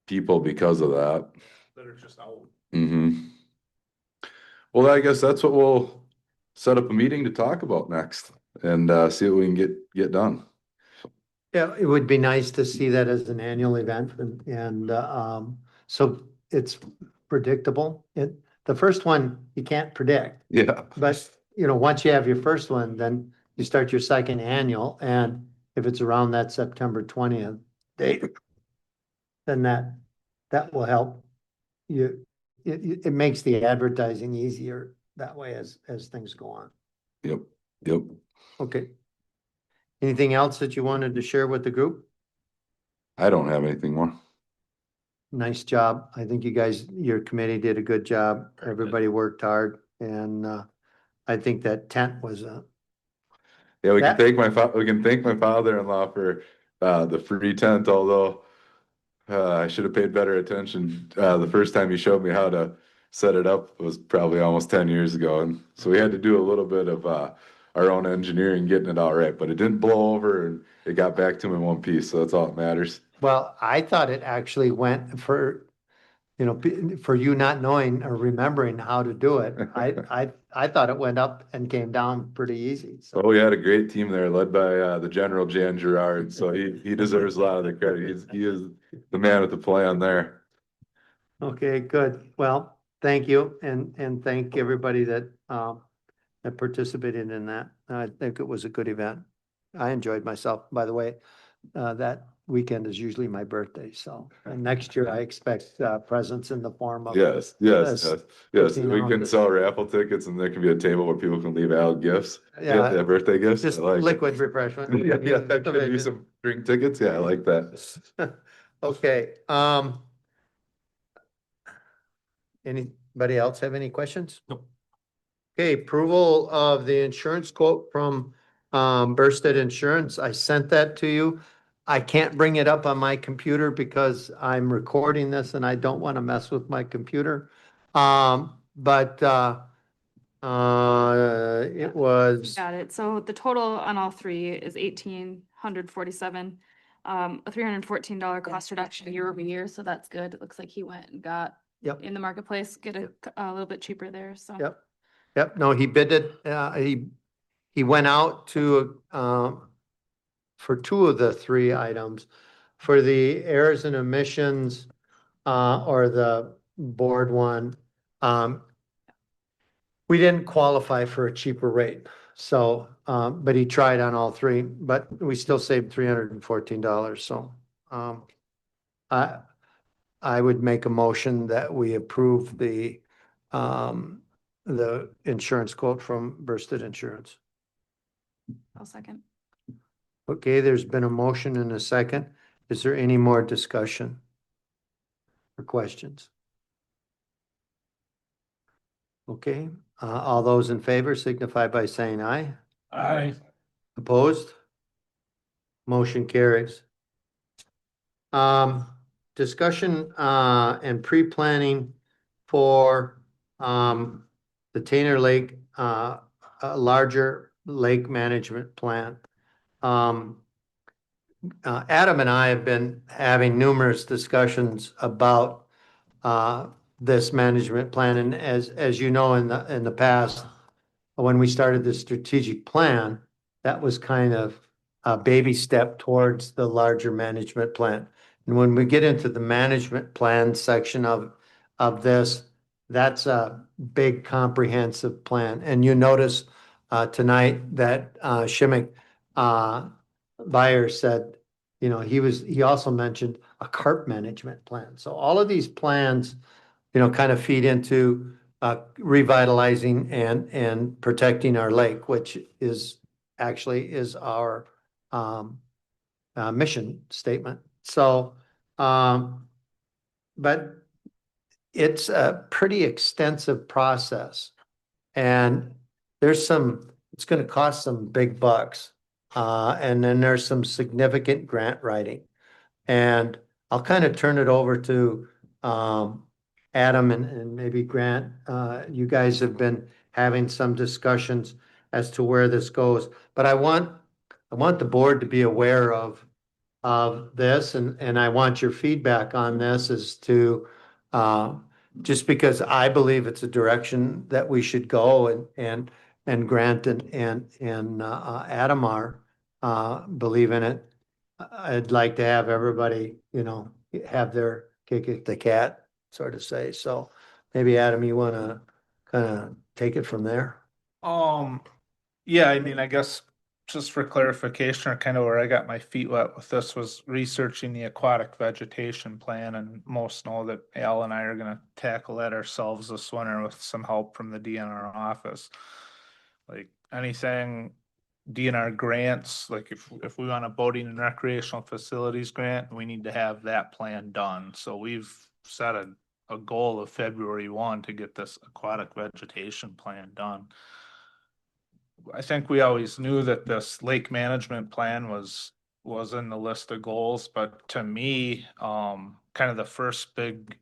people because of that. That are just out. Mm-hmm. Well, I guess that's what we'll set up a meeting to talk about next and see what we can get done. Yeah, it would be nice to see that as an annual event and so it's predictable. The first one, you can't predict, Yeah. but you know, once you have your first one, then you start your second annual, and if it's around that September 20th date, then that will help you. It makes the advertising easier that way as things go on. Yep. Okay. Anything else that you wanted to share with the group? I don't have anything more. Nice job. I think you guys, your committee did a good job. Everybody worked hard, and I think that tent was Yeah, we can That- thank we can thank my father-in-law for the free tent, although I should have paid better attention. The first time he showed me how to set it up was probably almost 10 years ago, and so we had to do a little bit of our own engineering getting it all right, but it didn't blow over and it got back to him in one piece, so that's all that matters. Well, I thought it actually went for, you know, for you not knowing or remembering how to do it. I thought it went up and came down pretty easy. So, Oh, we had a great team there led by the General Jan Gerard, so he deserves a lot of the credit. He is the man with the plan there. okay, good. Well, thank you, and thank everybody that participated in that. I think it was a good event. I enjoyed myself, by the way. That weekend is usually my birthday, so and next year I expect presents in the form of Yes. Yes. We 15 can ounces. sell raffle tickets and there can be a table where people can leave out gifts. Yeah. Yeah, birthday gifts. just I like it. liquid refreshment. Yeah, that could be some drink tickets. Yeah, I like that. Okay, anybody else have any questions? Nope. Okay, approval of the insurance quote from Bursted Insurance. I sent that to you. I can't bring it up on my computer because I'm recording this and I don't want to mess with my computer. But it was, Got it. So the total on all three is 1,847. A $314 cost reduction year over year, so that's good. It looks like he went and got yep, in the marketplace, get a little bit cheaper there, so. yep, yep. No, he bid it, he went out to, for two of the three items. For the errors and emissions, or the board one, we didn't qualify for a cheaper rate. So, but he tried on all three, but we still saved $314. So, I would make a motion that we approve the insurance quote from Bursted Insurance. I'll second. Okay, there's been a motion and a second. Is there any more discussion? or questions? Okay, all those in favor signify by saying aye. Aye. Opposed? Motion carries. Discussion, and pre-planning for, the Tainter Lake, a larger lake management plan. Adam and I have been having numerous discussions about, this management plan, and as you know, in the past, when we started the strategic plan, that was kind of a baby step towards the larger management plan. And when we get into the management plan section of this, that's a big comprehensive plan. And you notice tonight that Shimmick Buyer said, he also mentioned a carp management plan. So all of these plans, kind of feed into revitalizing and protecting our lake, which is our mission statement. So, but it's a pretty extensive process, and it's going to cost some big bucks. And then there's some significant grant writing. And I'll kind of turn it over to Adam and maybe Grant. You guys have been having some discussions as to where this goes. But I want the board to be aware of this, and I want your feedback on this as to just because I believe it's a direction that we should go, and Grant and Adam believe in it. I'd like to have everybody, have their kick at the cat, sort of say. So maybe Adam, you want to kind of take it from there? Yeah, I mean, I guess just for clarification, or kind of where I got my feet wet with this was researching the aquatic vegetation plan, and most know that Al and I are gonna tackle that ourselves this winter with some help from the DNR office. Like anything DNR grants, like if we want a boating and recreational facilities grant, we need to have that plan done. So we've set a goal of February 1 to get this aquatic vegetation plan done. I think we always knew that this lake management plan was in the list of goals, but to me, kind of the first big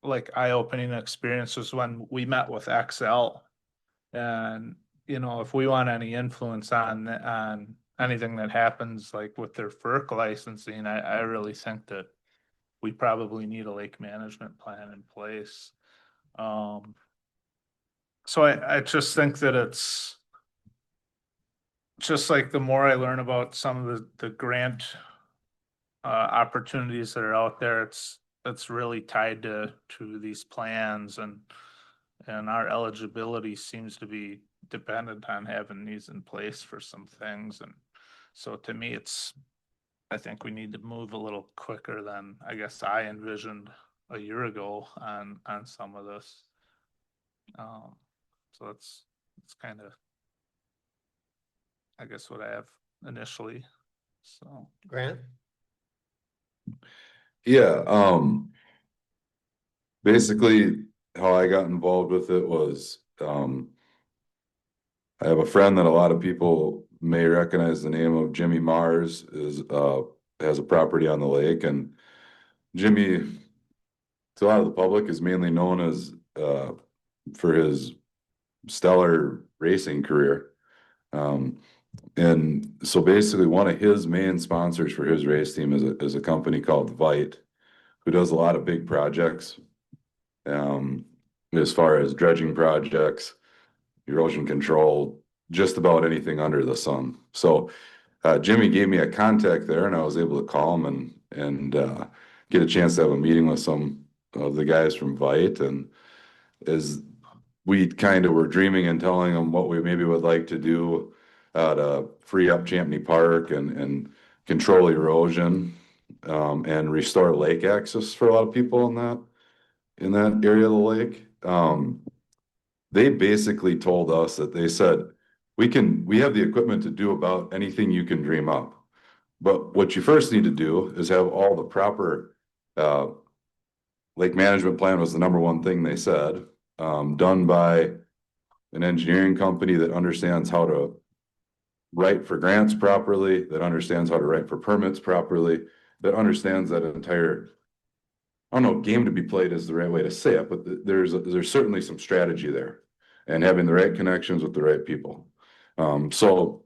like eye-opening experience was when we met with XL. And if we want any influence on anything that happens like with their FERC licensing, I really think that we probably need a lake management plan in place. So I just think that it's just like the more I learn about some of the grant opportunities that are out there, it's really tied to these plans, and our eligibility seems to be dependent on having these in place for some things. And so to me, I think we need to move a little quicker than I guess I envisioned a year ago on some of this. So that's kind of, I guess, what I have initially. So Grant? Yeah, basically how I got involved with it was, I have a friend that a lot of people may recognize the name of. Jimmy Mars has a property on the lake, and Jimmy, to a lot of the public, is mainly known as for his stellar racing career. And so basically one of his main sponsors for his race team is a company called Vite, who does a lot of big projects, as far as dredging projects, erosion control, just about anything under the sun. So Jimmy gave me a contact there, and I was able to call him and get a chance to have a meeting with some of the guys from Vite. And as we kind of were dreaming and telling them what we maybe would like to do to free up Champney Park and control erosion, and restore lake access for a lot of people in that area of the lake. They basically told us that they said, we have the equipment to do about anything you can dream up, But what you first need to do is have all the proper, lake management plan was the number one thing they said, done by an engineering company that understands how to write for grants properly, that understands how to write for permits properly, that understands that entire, I don't know, game to be played is the right way to say it, but there's certainly some strategy there, and having the right connections with the right people. So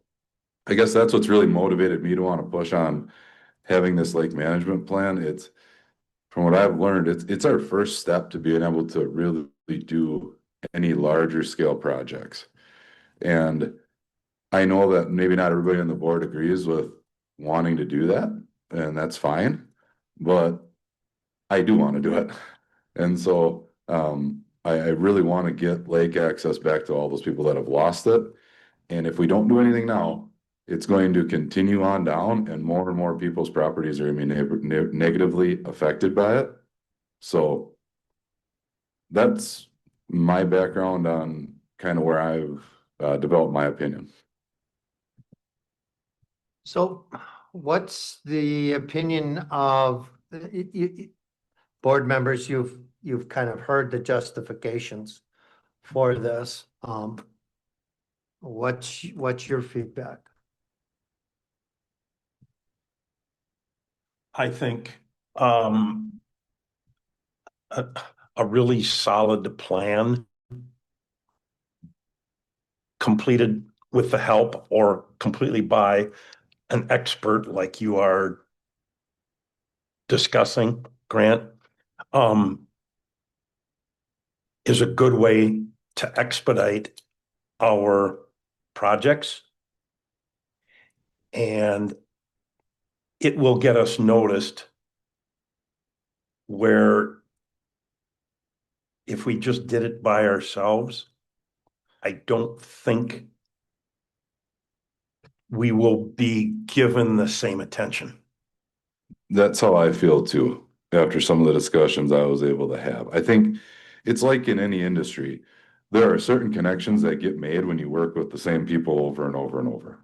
I guess that's what's really motivated me to want to push on having this lake management plan. It's, from what I've learned, it's our first step to being able to really do any larger scale projects. And I know that maybe not everybody on the board agrees with wanting to do that, and that's fine, but I do want to do it. And so I really want to get lake access back to all those people that have lost it. And if we don't do anything now, it's going to continue on down, and more people's properties are going to be negatively affected by it. So that's my background on kind of where I've developed my opinion. So what's the opinion of board members? You've kind of heard the justifications for this. What's your feedback? I think a really solid plan completed with the help or completely by an expert like you are discussing, Grant, is a good way to expedite our projects. And it will get us noticed, where if we just did it by ourselves, I don't think we will be given the same attention. That's how I feel too, after some of the discussions I was able to have. I think it's like in any industry, there are certain connections that get made when you work with the same people over and over and over.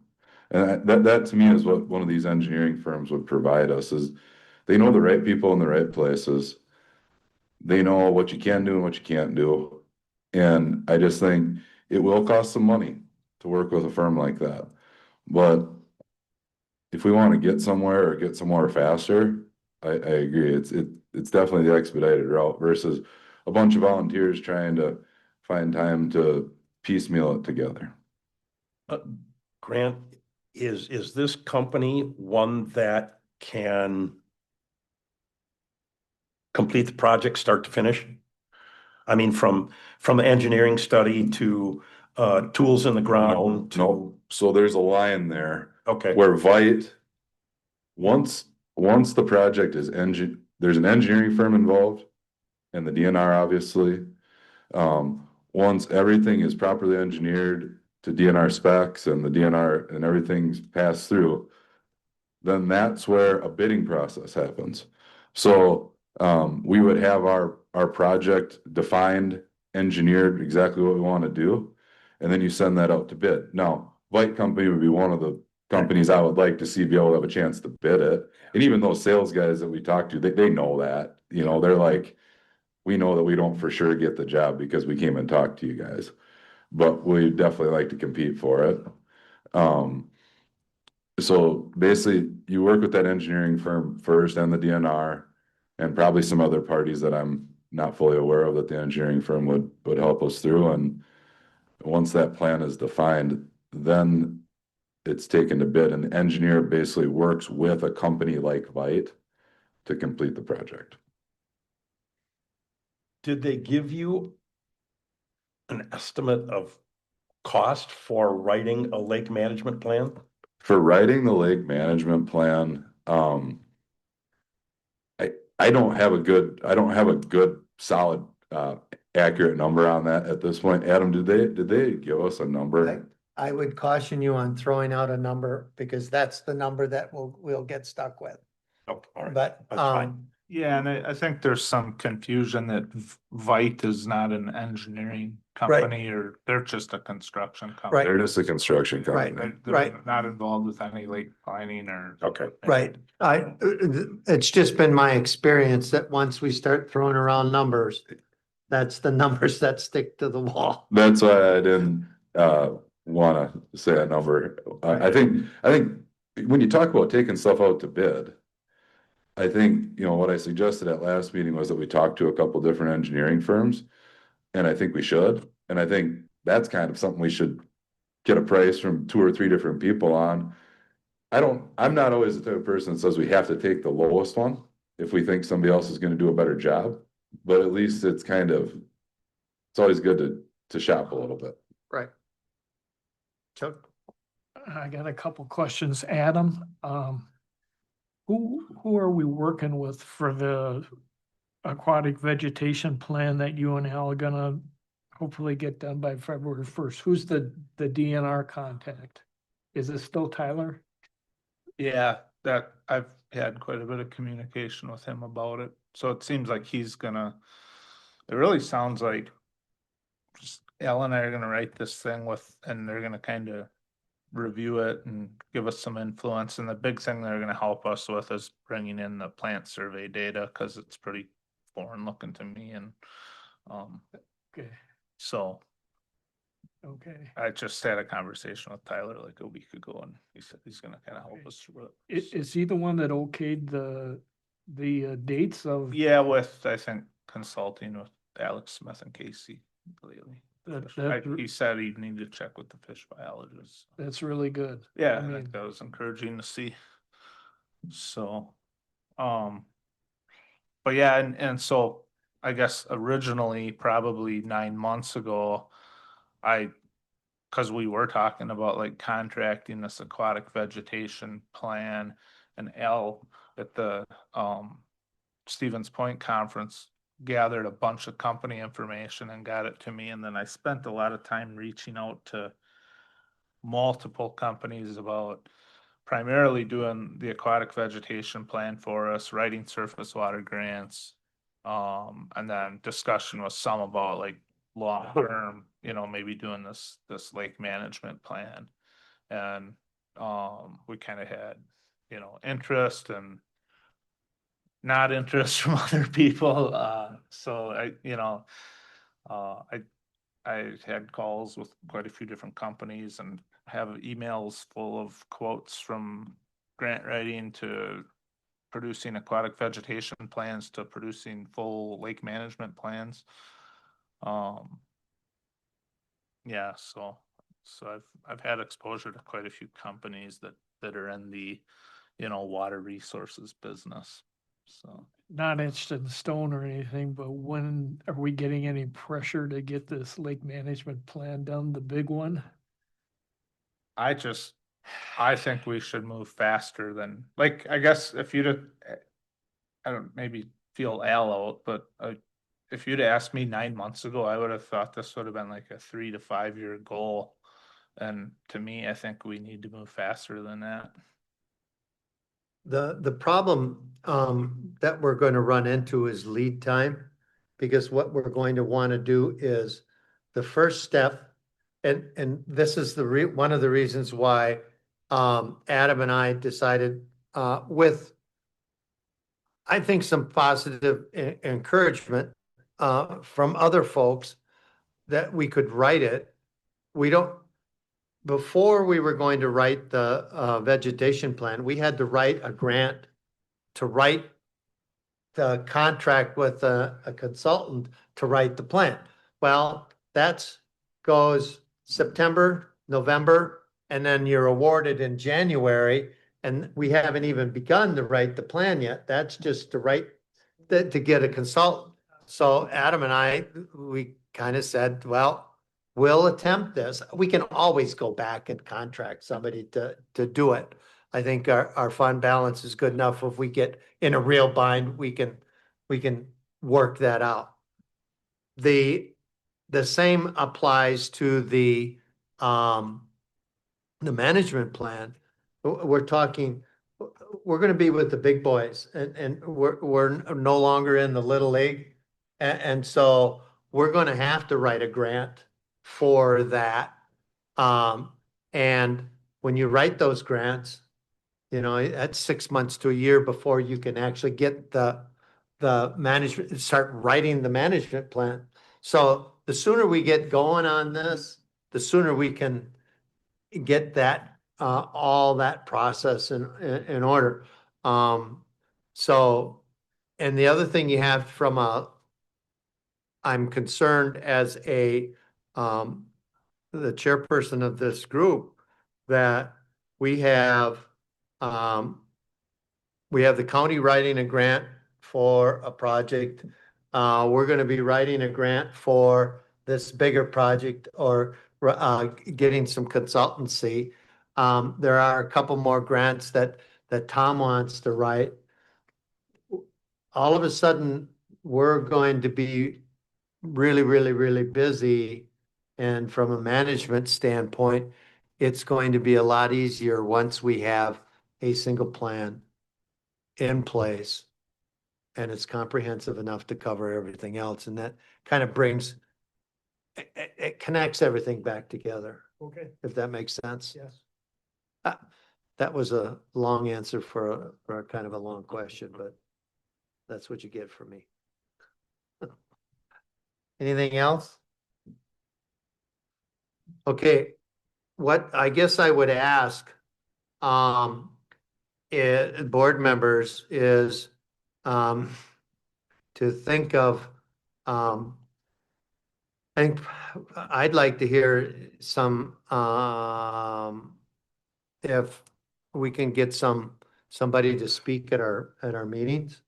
And that to me is what one of these engineering firms would provide us, is they know the right people in the right places. They know what you can do and what you can't do. And I just think it will cost some money to work with a firm like that. But if we want to get somewhere or get somewhere faster, I agree. It's definitely the expedited route versus a bunch of volunteers trying to find time to piecemeal it together. Grant, is this company one that can complete the project start to finish? I mean, from the engineering study to tools in the ground to. No, so there's a line there Okay. where Vite, once the project is there's an engineering firm involved and the DNR obviously. Once everything is properly engineered to DNR specs and the DNR and everything's passed through, then that's where a bidding process happens. So we would have our project defined, engineered exactly what we want to do, and then you send that out to bid. Now, Vite Company would be one of the companies I would like to see be able to have a chance to bid it. And even those sales guys that we talk to, they know that, you know, they're like, we know that we don't for sure get the job because we came and talked to you guys, but we definitely like to compete for it. So basically you work with that engineering firm first and the DNR and probably some other parties that I'm not fully aware of that the engineering firm would help us through. And once that plan is defined, then it's taken to bid, and the engineer basically works with a company like Vite to complete the project. Did they give you an estimate of cost for writing a lake management plan? For writing the lake management plan, I don't have a good solid accurate number on that at this point. Adam, did they give us a number? I would caution you on throwing out a number because that's the number that we'll get stuck with. Oh, all right. But That's fine. Yeah, and I think there's some confusion that Vite is not an engineering company, or they're just a construction company. Right. They're just a construction Right. company. They're Right. not involved with any lake planning or. Okay. Right. It's just been my experience that once we start throwing around numbers, that's the numbers that stick to the wall. That's why I didn't wanna say a number. I think when you talk about taking stuff out to bid, I think, you know, what I suggested at last meeting was that we talk to a couple different engineering firms. And I think we should, and I think that's kind of something we should get a price from 2 or 3 different people on. I'm not always the type of person that says we have to take the lowest one if we think somebody else is gonna do a better job. But at least it's always good to shop a little bit. Right. Chuck? I got a couple questions. Adam, who are we working with for the aquatic vegetation plan that you and Al are gonna hopefully get done by February 1st? Who's the DNR contact? Is it still Tyler? Yeah, that I've had quite a bit of communication with him about it. So it seems like it really sounds like just Al and I are gonna write this thing and they're gonna kind of review it and give us some influence. And the big thing they're gonna help us with is bringing in the plant survey data, because it's pretty foreign looking to me. And Okay, so okay. I just had a conversation with Tyler like a week ago, and he said he's gonna kind of help us through it. Is he the one that okayed the dates of? Yeah, with, I think, consulting with Alex Smith and Casey lately. He said he'd need to check with the fish biologist. That's really good. Yeah, I I think mean, that was encouraging to see. So, but yeah, and so I guess originally, probably 9 months ago, cause we were talking about like contracting this aquatic vegetation plan, and Al at the, Stevens Point conference gathered a bunch of company information and got it to me. And then I spent a lot of time reaching out to multiple companies about primarily doing the aquatic vegetation plan for us, writing surface water grants. And then discussion with some about like long term, maybe doing this lake management plan. And we kind of had, interest and not interest from other people. So I had calls with quite a few different companies and have emails full of quotes from grant writing to producing aquatic vegetation plans to producing full lake management plans. Yeah, so I've had exposure to quite a few companies that are in the, water resources business. So not etched in stone or anything, but when are we getting any pressure to get this lake management plan done, the big one? I think we should move faster than, like, I guess if I don't maybe feel Al out, but if you'd asked me 9 months ago, I would have thought this would have been like a 3 to 5 year goal. And to me, I think we need to move faster than that. The problem that we're going to run into is lead time, because what we're going to want to do is the first step, and this is one of the reasons why Adam and I decided with, I think, some positive encouragement from other folks that we could write it. Before we were going to write the vegetation plan, we had to write a grant to write the contract with a consultant to write the plan. Well, that's goes September, November, and then you're awarded in January, and we haven't even begun to write the plan yet. That's just to get a consultant. So Adam and I, we kind of said, well, we'll attempt this. We can always go back and contract somebody to do it. I think our fund balance is good enough. If we get in a real bind, we can work that out. The same applies to the management plan. We're talking, we're gonna be with the big boys and we're no longer in the little league. And so we're gonna have to write a grant for that. And when you write those grants, you know, that's 6 months to a year before you can actually get the management, start writing the management plan. So the sooner we get going on this, the sooner we can get that, all that process in order. So, and the other thing you have from I'm concerned as the chairperson of this group, that we have, the county writing a grant for a project. We're gonna be writing a grant for this bigger project or, getting some consultancy. There are a couple more grants that Tom wants to write. All of a sudden, we're going to be really, really, really busy. And from a management standpoint, it's going to be a lot easier once we have a single plan in place. And it's comprehensive enough to cover everything else. And that kind of brings, it connects everything back together. Okay. If that makes sense. Yes. That was a long answer for a kind of a long question, but that's what you get from me. Anything else? Okay, what I guess I would ask, board members is, to think of, I think I'd like to hear some, if we can get somebody to speak at our meetings,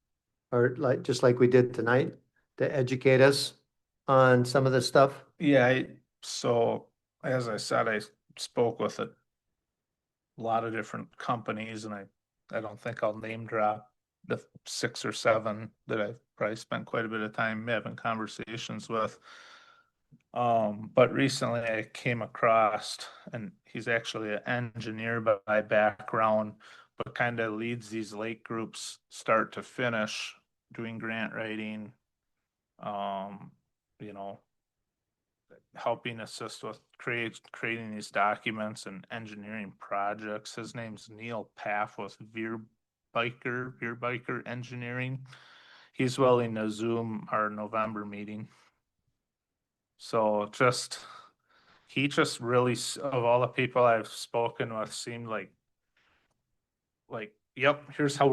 or like, just like we did tonight, to educate us on some of this stuff. Yeah, so as I said, I spoke with a lot of different companies and I don't think I'll name drop the 6 or 7 that I've probably spent quite a bit of time having conversations with. But recently I came across, and he's actually an engineer by background, but kind of leads these lake groups start to finish, doing grant writing, you know, helping assist with creating these documents and engineering projects. His name's Neil Paff with Veer Biker Engineering. He's willing to Zoom our November meeting. So he just really, of all the people I've spoken with, seemed like, yep, here's how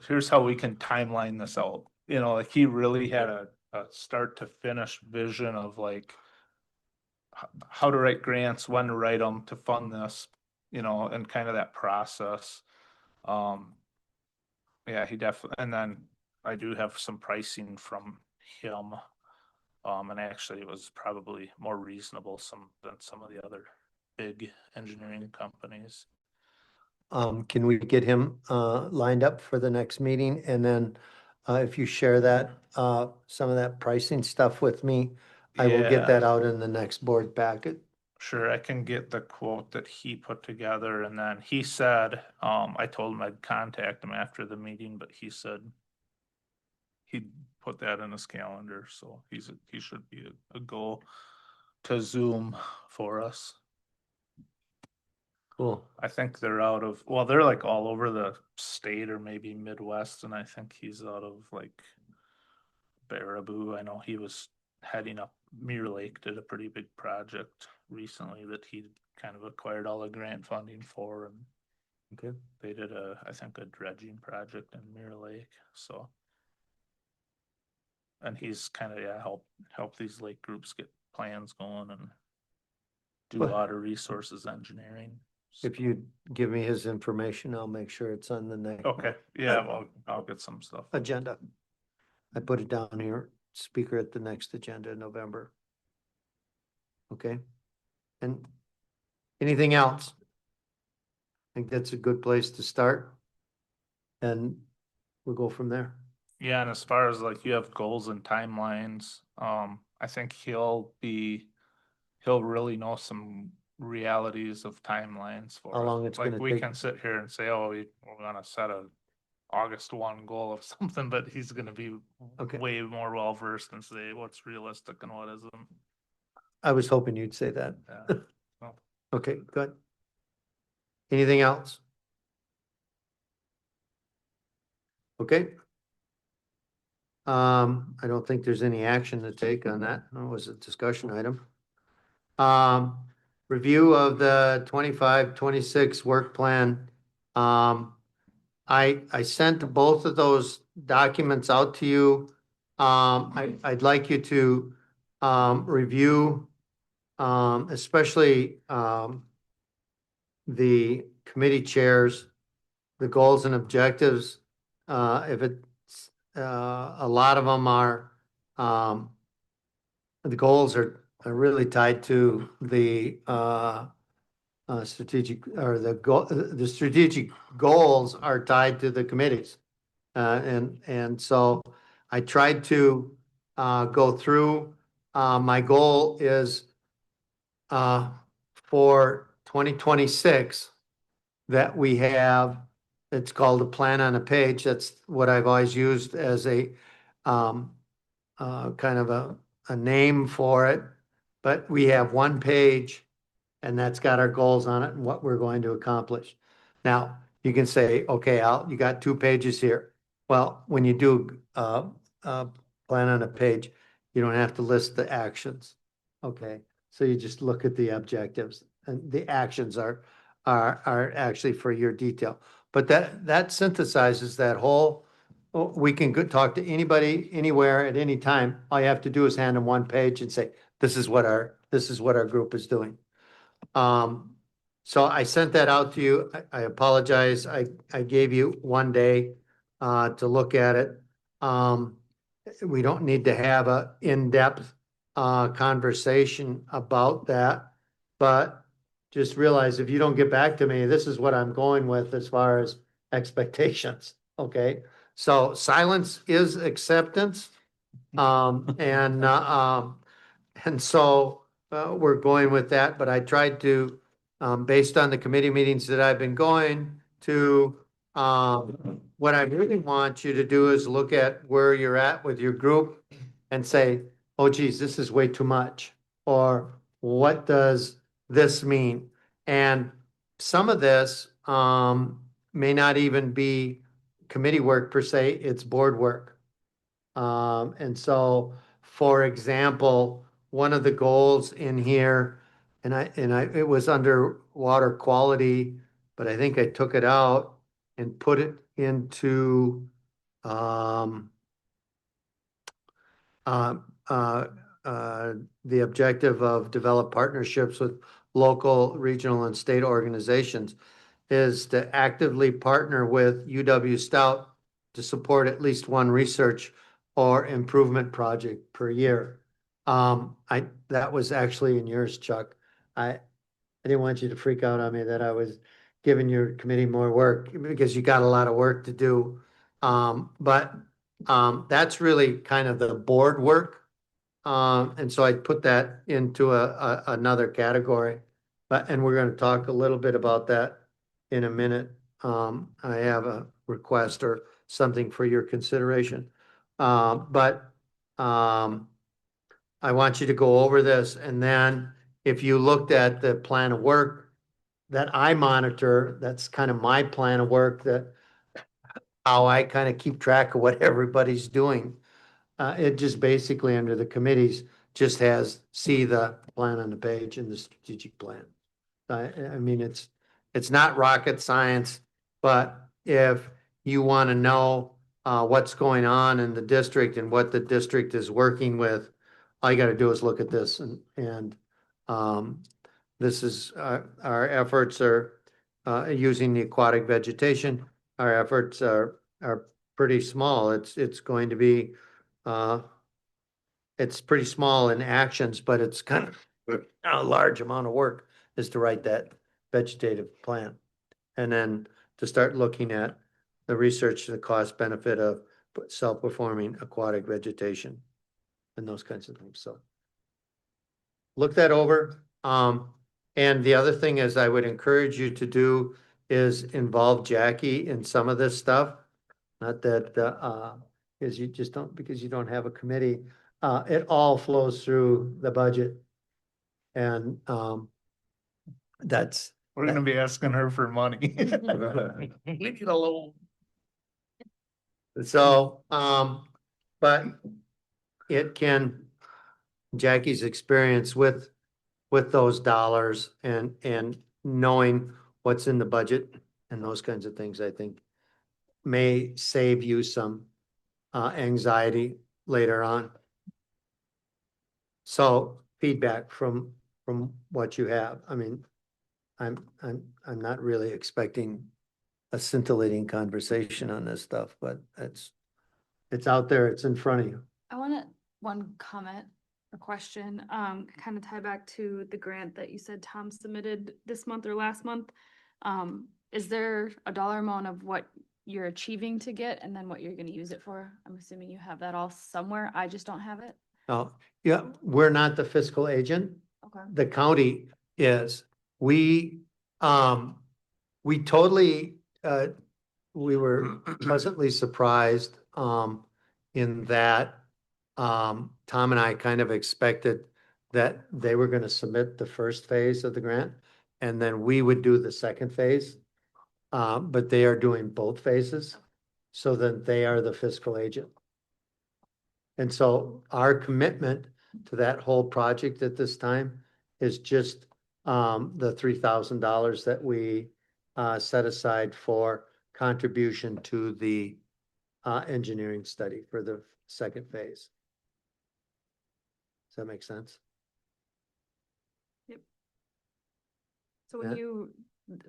here's how we can timeline this out. You know, like he really had a start to finish vision of like how to write grants, when to write them to fund this, you know, and kind of that process. Yeah, he definitely, and then I do have some pricing from him. And actually it was probably more reasonable than some of the other big engineering companies. Can we get him lined up for the next meeting? And then if you share that, some of that pricing stuff with me, I will get Yeah. that out in the next board packet. Sure, I can get the quote that he put together, and then he said, I told him I'd contact him after the meeting, but he said he'd put that in his calendar, so he should be a go to Zoom for us. Cool. I think they're they're like all over the state or maybe Midwest, and I think he's out of like Baraboo. I know he was heading up Mirror Lake, did a pretty big project recently that he kind of acquired all the grant funding for, and Okay. they did I think a dredging project in Mirror Lake. So, and he's kind of help these lake groups get plans going and do a lot of resources engineering. If you give me his information, I'll make sure it's on the next. Okay, yeah, well, I'll get some stuff. Agenda. I put it down here, speaker at the next agenda in November. Okay. And anything else? I think that's a good place to start. And we'll go from there. Yeah, and as far as like you have goals and timelines, I think he'll really know some realities of timelines for How it. long it's Like gonna we take. can sit here and say, oh, we're gonna set a August 1 goal of something, but he's gonna be Okay. way more well versed and say what's realistic and what isn't. I was hoping you'd say that. Yeah. Well, Okay, good. Anything else? Okay. I don't think there's any action to take on that. It was a discussion item. Review of the 25-26 work plan. I sent both of those documents out to you. I'd like you to, review, especially, the committee chairs, the goals and objectives. If it's, a lot of them are, the goals are really tied to the, strategic, or the strategic goals are tied to the committees. And so I tried to, go through, my goal is, for 2026, that we have, it's called a plan on a page. That's what I've always used as a, kind of a name for it. But we have one page and that's got our goals on it and what we're going to accomplish. Now, you can say, okay, Al, you got 2 pages here. Well, when you do, plan on a page, you don't have to list the actions. Okay, so you just look at the objectives and the actions are actually for your detail. But that synthesizes that whole, we can go talk to anybody, anywhere, at any time. All you have to do is hand them one page and say, this is what our group is doing. So I sent that out to you. I apologize. I gave you one day, to look at it. We don't need to have a in-depth, conversation about that. But just realize if you don't get back to me, this is what I'm going with as far as expectations, okay? So silence is acceptance. And so, we're going with that, but I tried to, based on the committee meetings that I've been going to, what I really want you to do is look at where you're at with your group and say, oh geez, this is way too much. Or what does this mean? And some of this, may not even be committee work per se, it's board work. And so, for example, one of the goals in here, it was under water quality, but I think I took it out and put it into, um, uh, uh, the objective of develop partnerships with local, regional, and state organizations is to actively partner with UW Stout to support at least one research or improvement project per year. That was actually in yours, Chuck. I didn't want you to freak out on me that I was giving your committee more work because you got a lot of work to do. But that's really kind of the board work. And so I put that into another category. And we're gonna talk a little bit about that in a minute. I have a request or something for your consideration. But I want you to go over this, and then if you looked at the plan of work that I monitor, that's kind of my plan of work, that how I kind of keep track of what everybody's doing. It just basically under the committees just has, see the plan on the page in the strategic plan. I mean, it's not rocket science, but if you want to know, what's going on in the district and what the district is working with, all you got to do is look at this and this is, our efforts are, using the aquatic vegetation. Our efforts are pretty small. It's going to be, it's pretty small in actions, but it's kind of a large amount of work is to write that vegetative plan. And then to start looking at the research, the cost benefit of self-performing aquatic vegetation and those kinds of things. So look that over. And the other thing is I would encourage you to do is involve Jackie in some of this stuff. Not that, because you just don't, because you don't have a committee. It all flows through the budget. And, that's, We're gonna be asking her for money. Leave it alone. so, but it can, Jackie's experience with those dollars and knowing what's in the budget and those kinds of things, I think may save you some anxiety later on. So feedback from what you have. I mean, I'm not really expecting a scintillating conversation on this stuff, but it's out there, it's in front of you. I wanted one comment or question, kind of tie back to the grant that you said Tom submitted this month or last month. Is there a dollar amount of what you're achieving to get and then what you're gonna use it for? I'm assuming you have that all somewhere. I just don't have it. Oh, yeah, we're not the fiscal agent. Okay. The county is. We totally, we were pleasantly surprised, in that, Tom and I kind of expected that they were gonna submit the first phase of the grant, and then we would do the second phase. But they are doing both phases, so that they are the fiscal agent. And so our commitment to that whole project at this time is just the $3,000 that we set aside for contribution to the engineering study for the second phase. Does that make sense? So when Yeah. you,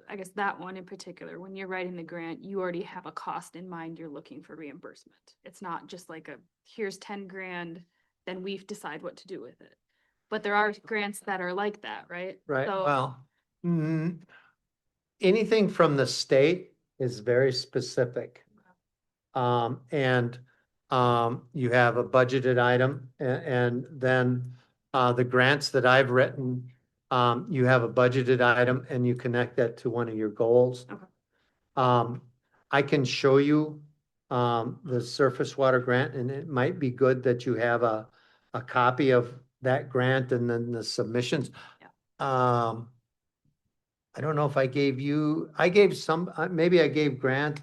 I guess that one in particular, when you're writing the grant, you already have a cost in mind you're looking for reimbursement. It's not just like a, here's 10 grand, then we decide what to do with it. But there are grants that are like that, right? Right, So- well, anything from the state is very specific. And you have a budgeted item and then the grants that I've written, you have a budgeted item and you connect that to one of your goals. Okay. I can show you the surface water grant, and it might be good that you have a copy of that grant and then the submissions. I don't know if I gave you, I gave some, maybe I gave Grant,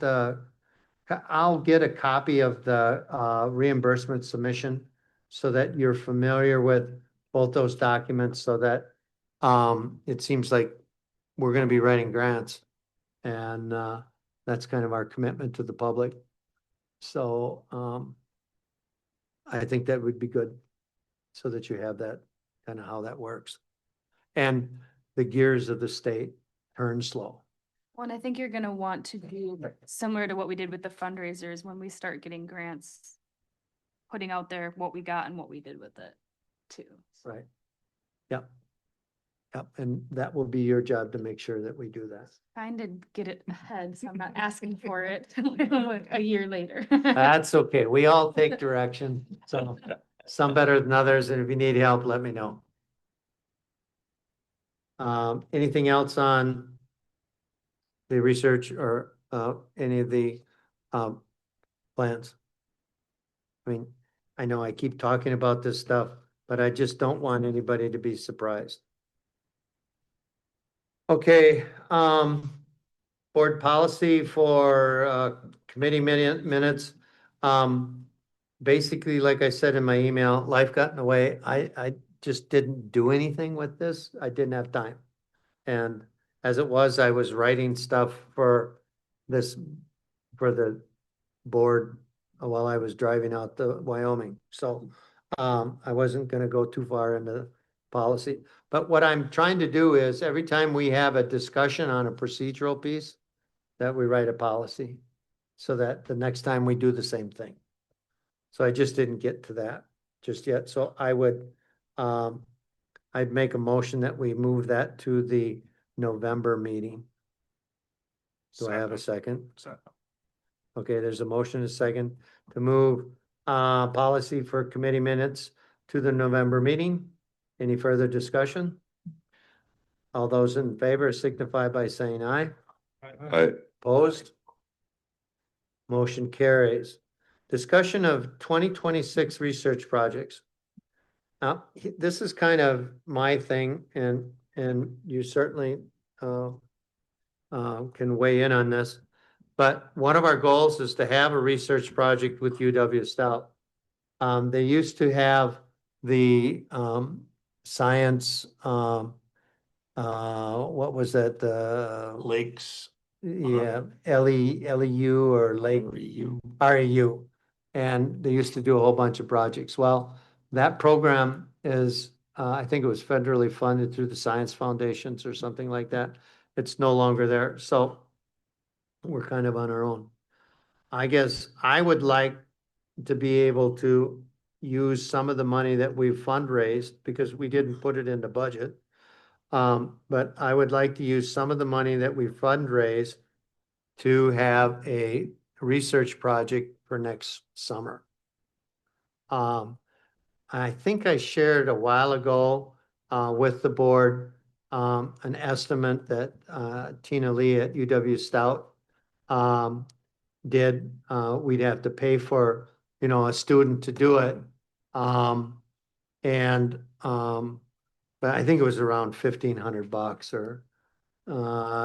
I'll get a copy of the reimbursement submission so that you're familiar with both those documents, so that it seems like we're gonna be writing grants. And that's kind of our commitment to the public. So I think that would be good, so that you have that, kind of how that works. And the gears of the state turn slow. Well, and I think you're gonna want to do similar to what we did with the fundraisers when we start getting grants, putting out there what we got and what we did with it too. Right. Yep. Yep, and that will be your job to make sure that we do that. Trying to get it ahead, so I'm not asking for it a year later. That's okay. We all take direction, so some better than others, and if you need help, let me know. Anything else on the research or any of the plans? I mean, I know I keep talking about this stuff, but I just don't want anybody to be surprised. Okay, board policy for committee minutes. Basically, like I said in my email, life got in the way. I just didn't do anything with this. I didn't have time. And as it was, I was writing stuff for this, for the board while I was driving out to Wyoming. So I wasn't gonna go too far into policy. But what I'm trying to do is every time we have a discussion on a procedural piece, that we write a policy, so that the next time we do the same thing. So I just didn't get to that just yet. So I would, I'd make a motion that we move that to the November meeting. Do I have a second? Okay, there's a motion, and a second to move policy for committee minutes to the November meeting. Any further discussion? All those in favor signify by saying aye. I, Opposed? Motion carries. Discussion of 2026 research projects. Now, this is kind of my thing and you certainly can weigh in on this. But one of our goals is to have a research project with UW Stout. They used to have the science, what was that, the Lakes. yeah, LEU or Lake REU. And they used to do a whole bunch of projects. Well, that program is, I think it was federally funded through the Science Foundations or something like that. It's no longer there. So we're kind of on our own. I guess I would like to be able to use some of the money that we've fundraised because we didn't put it in the budget. But I would like to use some of the money that we fundraised to have a research project for next summer. I think I shared a while ago with the board an estimate that Tina Lee at UW Stout did. We'd have to pay for, a student to do it. But I think it was around $1,500 or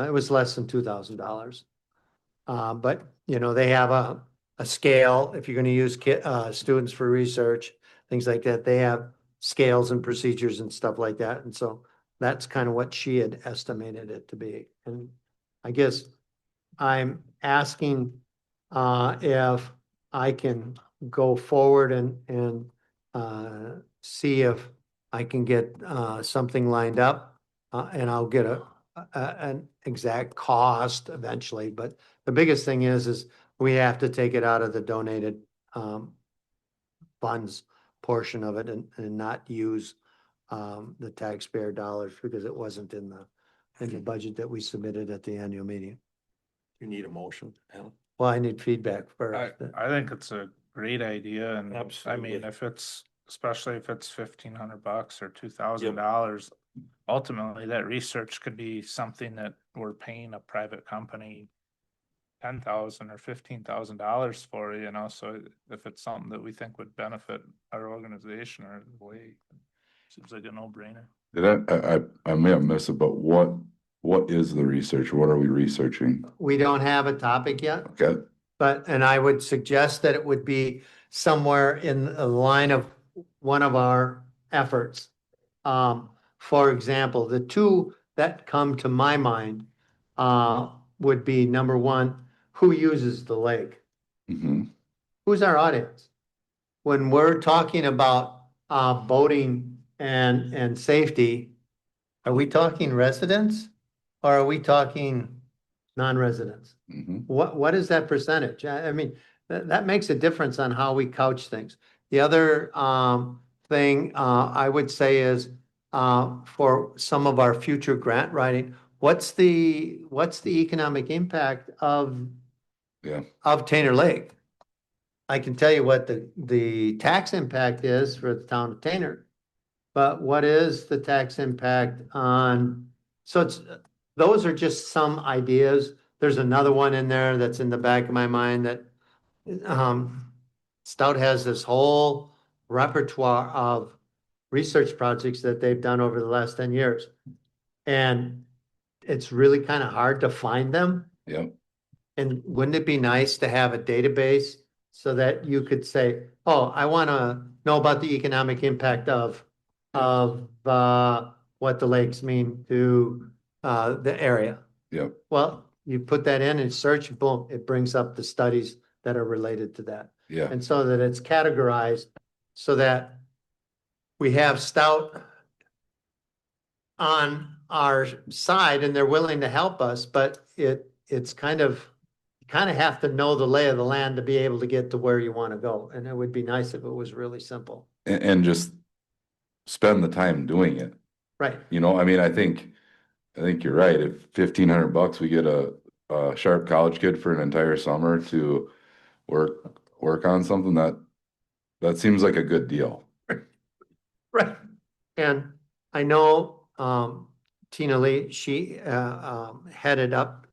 it was less than $2,000. But they have a scale, if you're gonna use students for research, things like that, they have scales and procedures and stuff like that. And so that's kind of what she had estimated it to be. And I guess I'm asking if I can go forward and see if I can get something lined up. And I'll get an exact cost eventually, but the biggest thing is we have to take it out of the donated funds portion of it and not use the taxpayer dollars because it wasn't in the budget that we submitted at the annual meeting. You need a motion, Alan? Well, I need feedback first. I think it's a great idea and I Absolutely. mean, especially if it's $1,500 or $2,000, ultimately that research could be something that we're paying a private company $10,000 or $15,000 for, so if it's something that we think would benefit our organization or the way, seems like a no-brainer. I may have missed it, but what is the research? What are we researching? We don't have a topic yet. Okay, And I would suggest that it would be somewhere in the line of one of our efforts. For example, the two that come to my mind would be number one, who uses the lake? hmm Who's our audience? When we're talking about boating and safety, are we talking residents or are we talking non-residents? hmm What is that percentage? I mean, that makes a difference on how we couch things. The other thing I would say is for some of our future grant writing, what's the economic impact of Yeah. Tainter Lake? I can tell you what the tax impact is for the town of Tainter, but what is the tax impact on? So those are just some ideas. There's another one in there that's in the back of my mind that Stout has this whole repertoire of research projects that they've done over the last 10 years. And it's really kind of hard to find them. Yep. And wouldn't it be nice to have a database so that you could say, oh, I want to know about the economic impact of what the lakes mean to the area. Yep. Well, you put that in and search, boom, it brings up the studies that are related to that. Yeah. And so that it's categorized so that we have Stout on our side and they're willing to help us, but it's kind of, you kind of have to know the lay of the land to be able to get to where you want to go. And it would be nice if it was really simple. And just spend the time doing it. Right. I mean, I think you're right. If $1,500 we get a sharp college kid for an entire summer to work on something that seems like a good deal. Right. And I know Tina Lee, she headed up,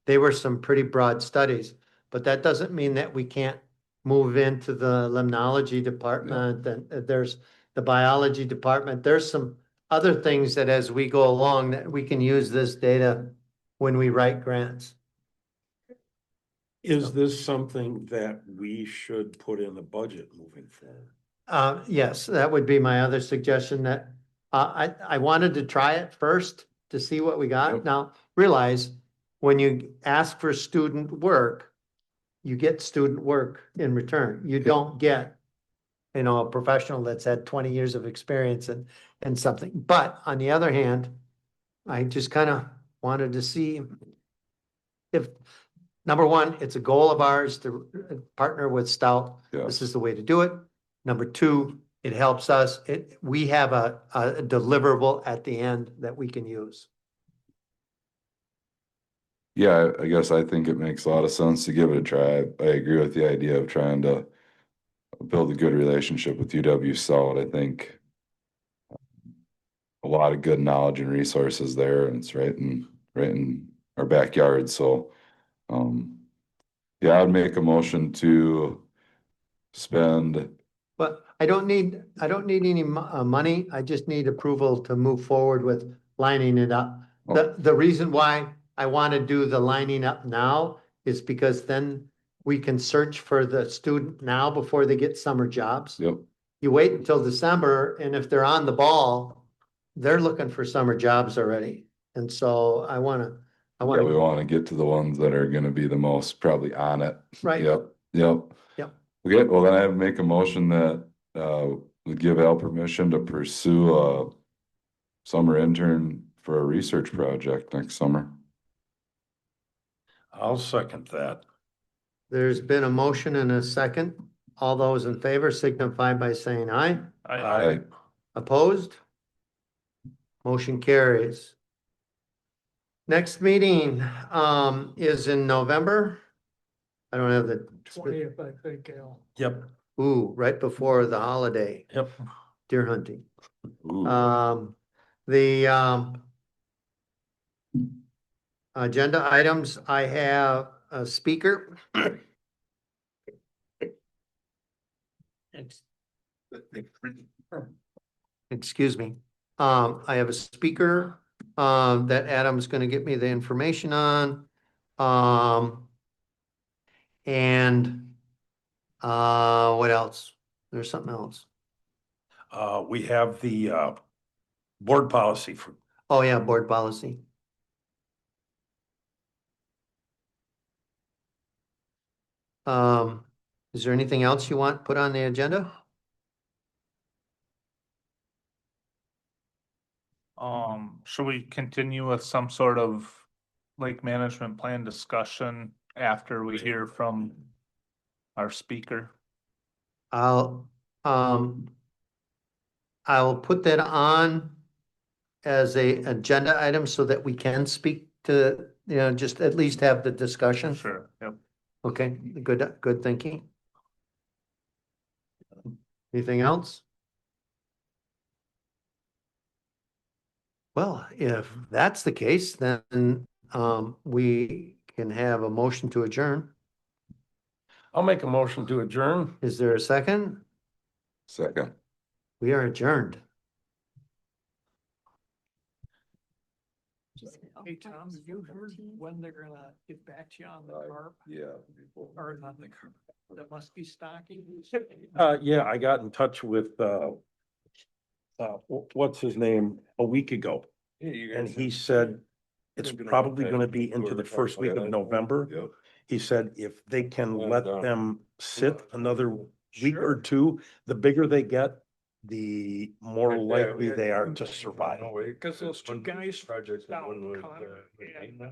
they were some pretty broad studies, but that doesn't mean that we can't move into the limnology department and there's the biology department. There's some other things that as we go along that we can use this data when we write grants. Is this something that we should put in the budget moving forward? Yes, that would be my other suggestion that, I wanted to try it first to see what we got. Yep. Now, realize when you ask for student work, you get student work in return. You don't get, a professional that's had 20 years of experience and something. But on the other hand, I just kind of wanted to see if, number one, it's a goal of ours to partner with Stout. Yeah. This is the way to do it. Number two, it helps us. We have a deliverable at the end that we can use. Yeah, I guess I think it makes a lot of sense to give it a try. I agree with the idea of trying to build a good relationship with UW South. I think a lot of good knowledge and resources there, and it's right in our backyard. So, yeah, I'd make a motion to spend. But I don't need any money. I just need approval to move forward with lining it up. The reason why I want to do the lining up now is because then we can search for the student now before they get summer jobs. Yep. You wait until December, and if they're on the ball, they're looking for summer jobs already. And so I want to, Yeah, we want to get to the ones that are going to be the most probably on it. Right. Yep. Yep. Okay, well, then I make a motion that would give Al permission to pursue a summer intern for a research project next summer. I'll second that. There's been a motion and a second. All those in favor signify by saying aye. Aye. Opposed? Motion carries. Next meeting is in November. I don't have the, 20th, I think, Al. Yep, right before the holiday, yep. deer hunting. Ooh. The agenda items, I have a speaker. Excuse me. I have a speaker that Adam's gonna get me the information on. And what else? There's something else. We have the board policy for, Oh, yeah, board policy. Is there anything else you want put on the agenda? Should we continue with some sort of lake management plan discussion after we hear from our speaker? I'll put that on as a agenda item so that we can speak to, just at least have the discussion. Sure, yep. Okay, good thinking. Anything else? Well, if that's the case, then we can have a motion to adjourn. I'll make a motion to adjourn. Is there a second? Second. We are adjourned. Hey, Tom, have you heard when they're gonna get back to you on the carp? Yeah. Or not the carp, that must be stocking? Yeah, I got in touch with what's his name, a week ago. And he said it's probably gonna be into the first week of November. Yep. He said if they can let them sit another week or two, the bigger they get, the more likely they are to survive. Because those two guys, Projects. Stout, One was, Connor, and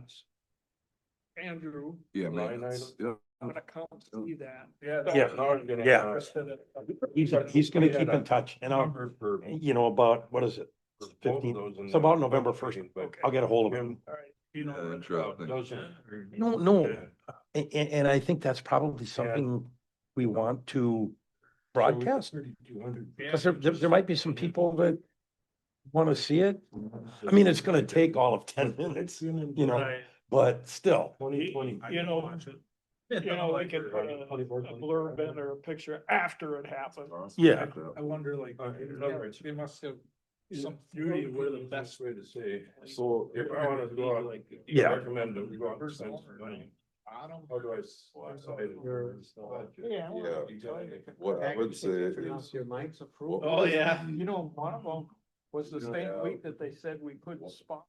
Andrew, Yeah, Line maintenance. item. Yep. I'm gonna come see that. Yeah. He's gonna keep in touch and I'll, about, what is it? 15, it's about November 1st. I'll get a hold of him. All right. You know. Yeah, interesting. No. And I think that's probably something we want to broadcast. Because there might be some people that Want to see it? I mean, it's gonna take all of 10 minutes, you know, Right. but still. You know, we could put a blurb in or a picture after it happened. Yeah. I wonder, like, they must have some theory where the best way to say. So if I wanted to go out, Yeah. recommend that we go out for science for money. How do I? Yeah. What I would say is. Oh, yeah. You know, one of them was the same week that they said we couldn't spot.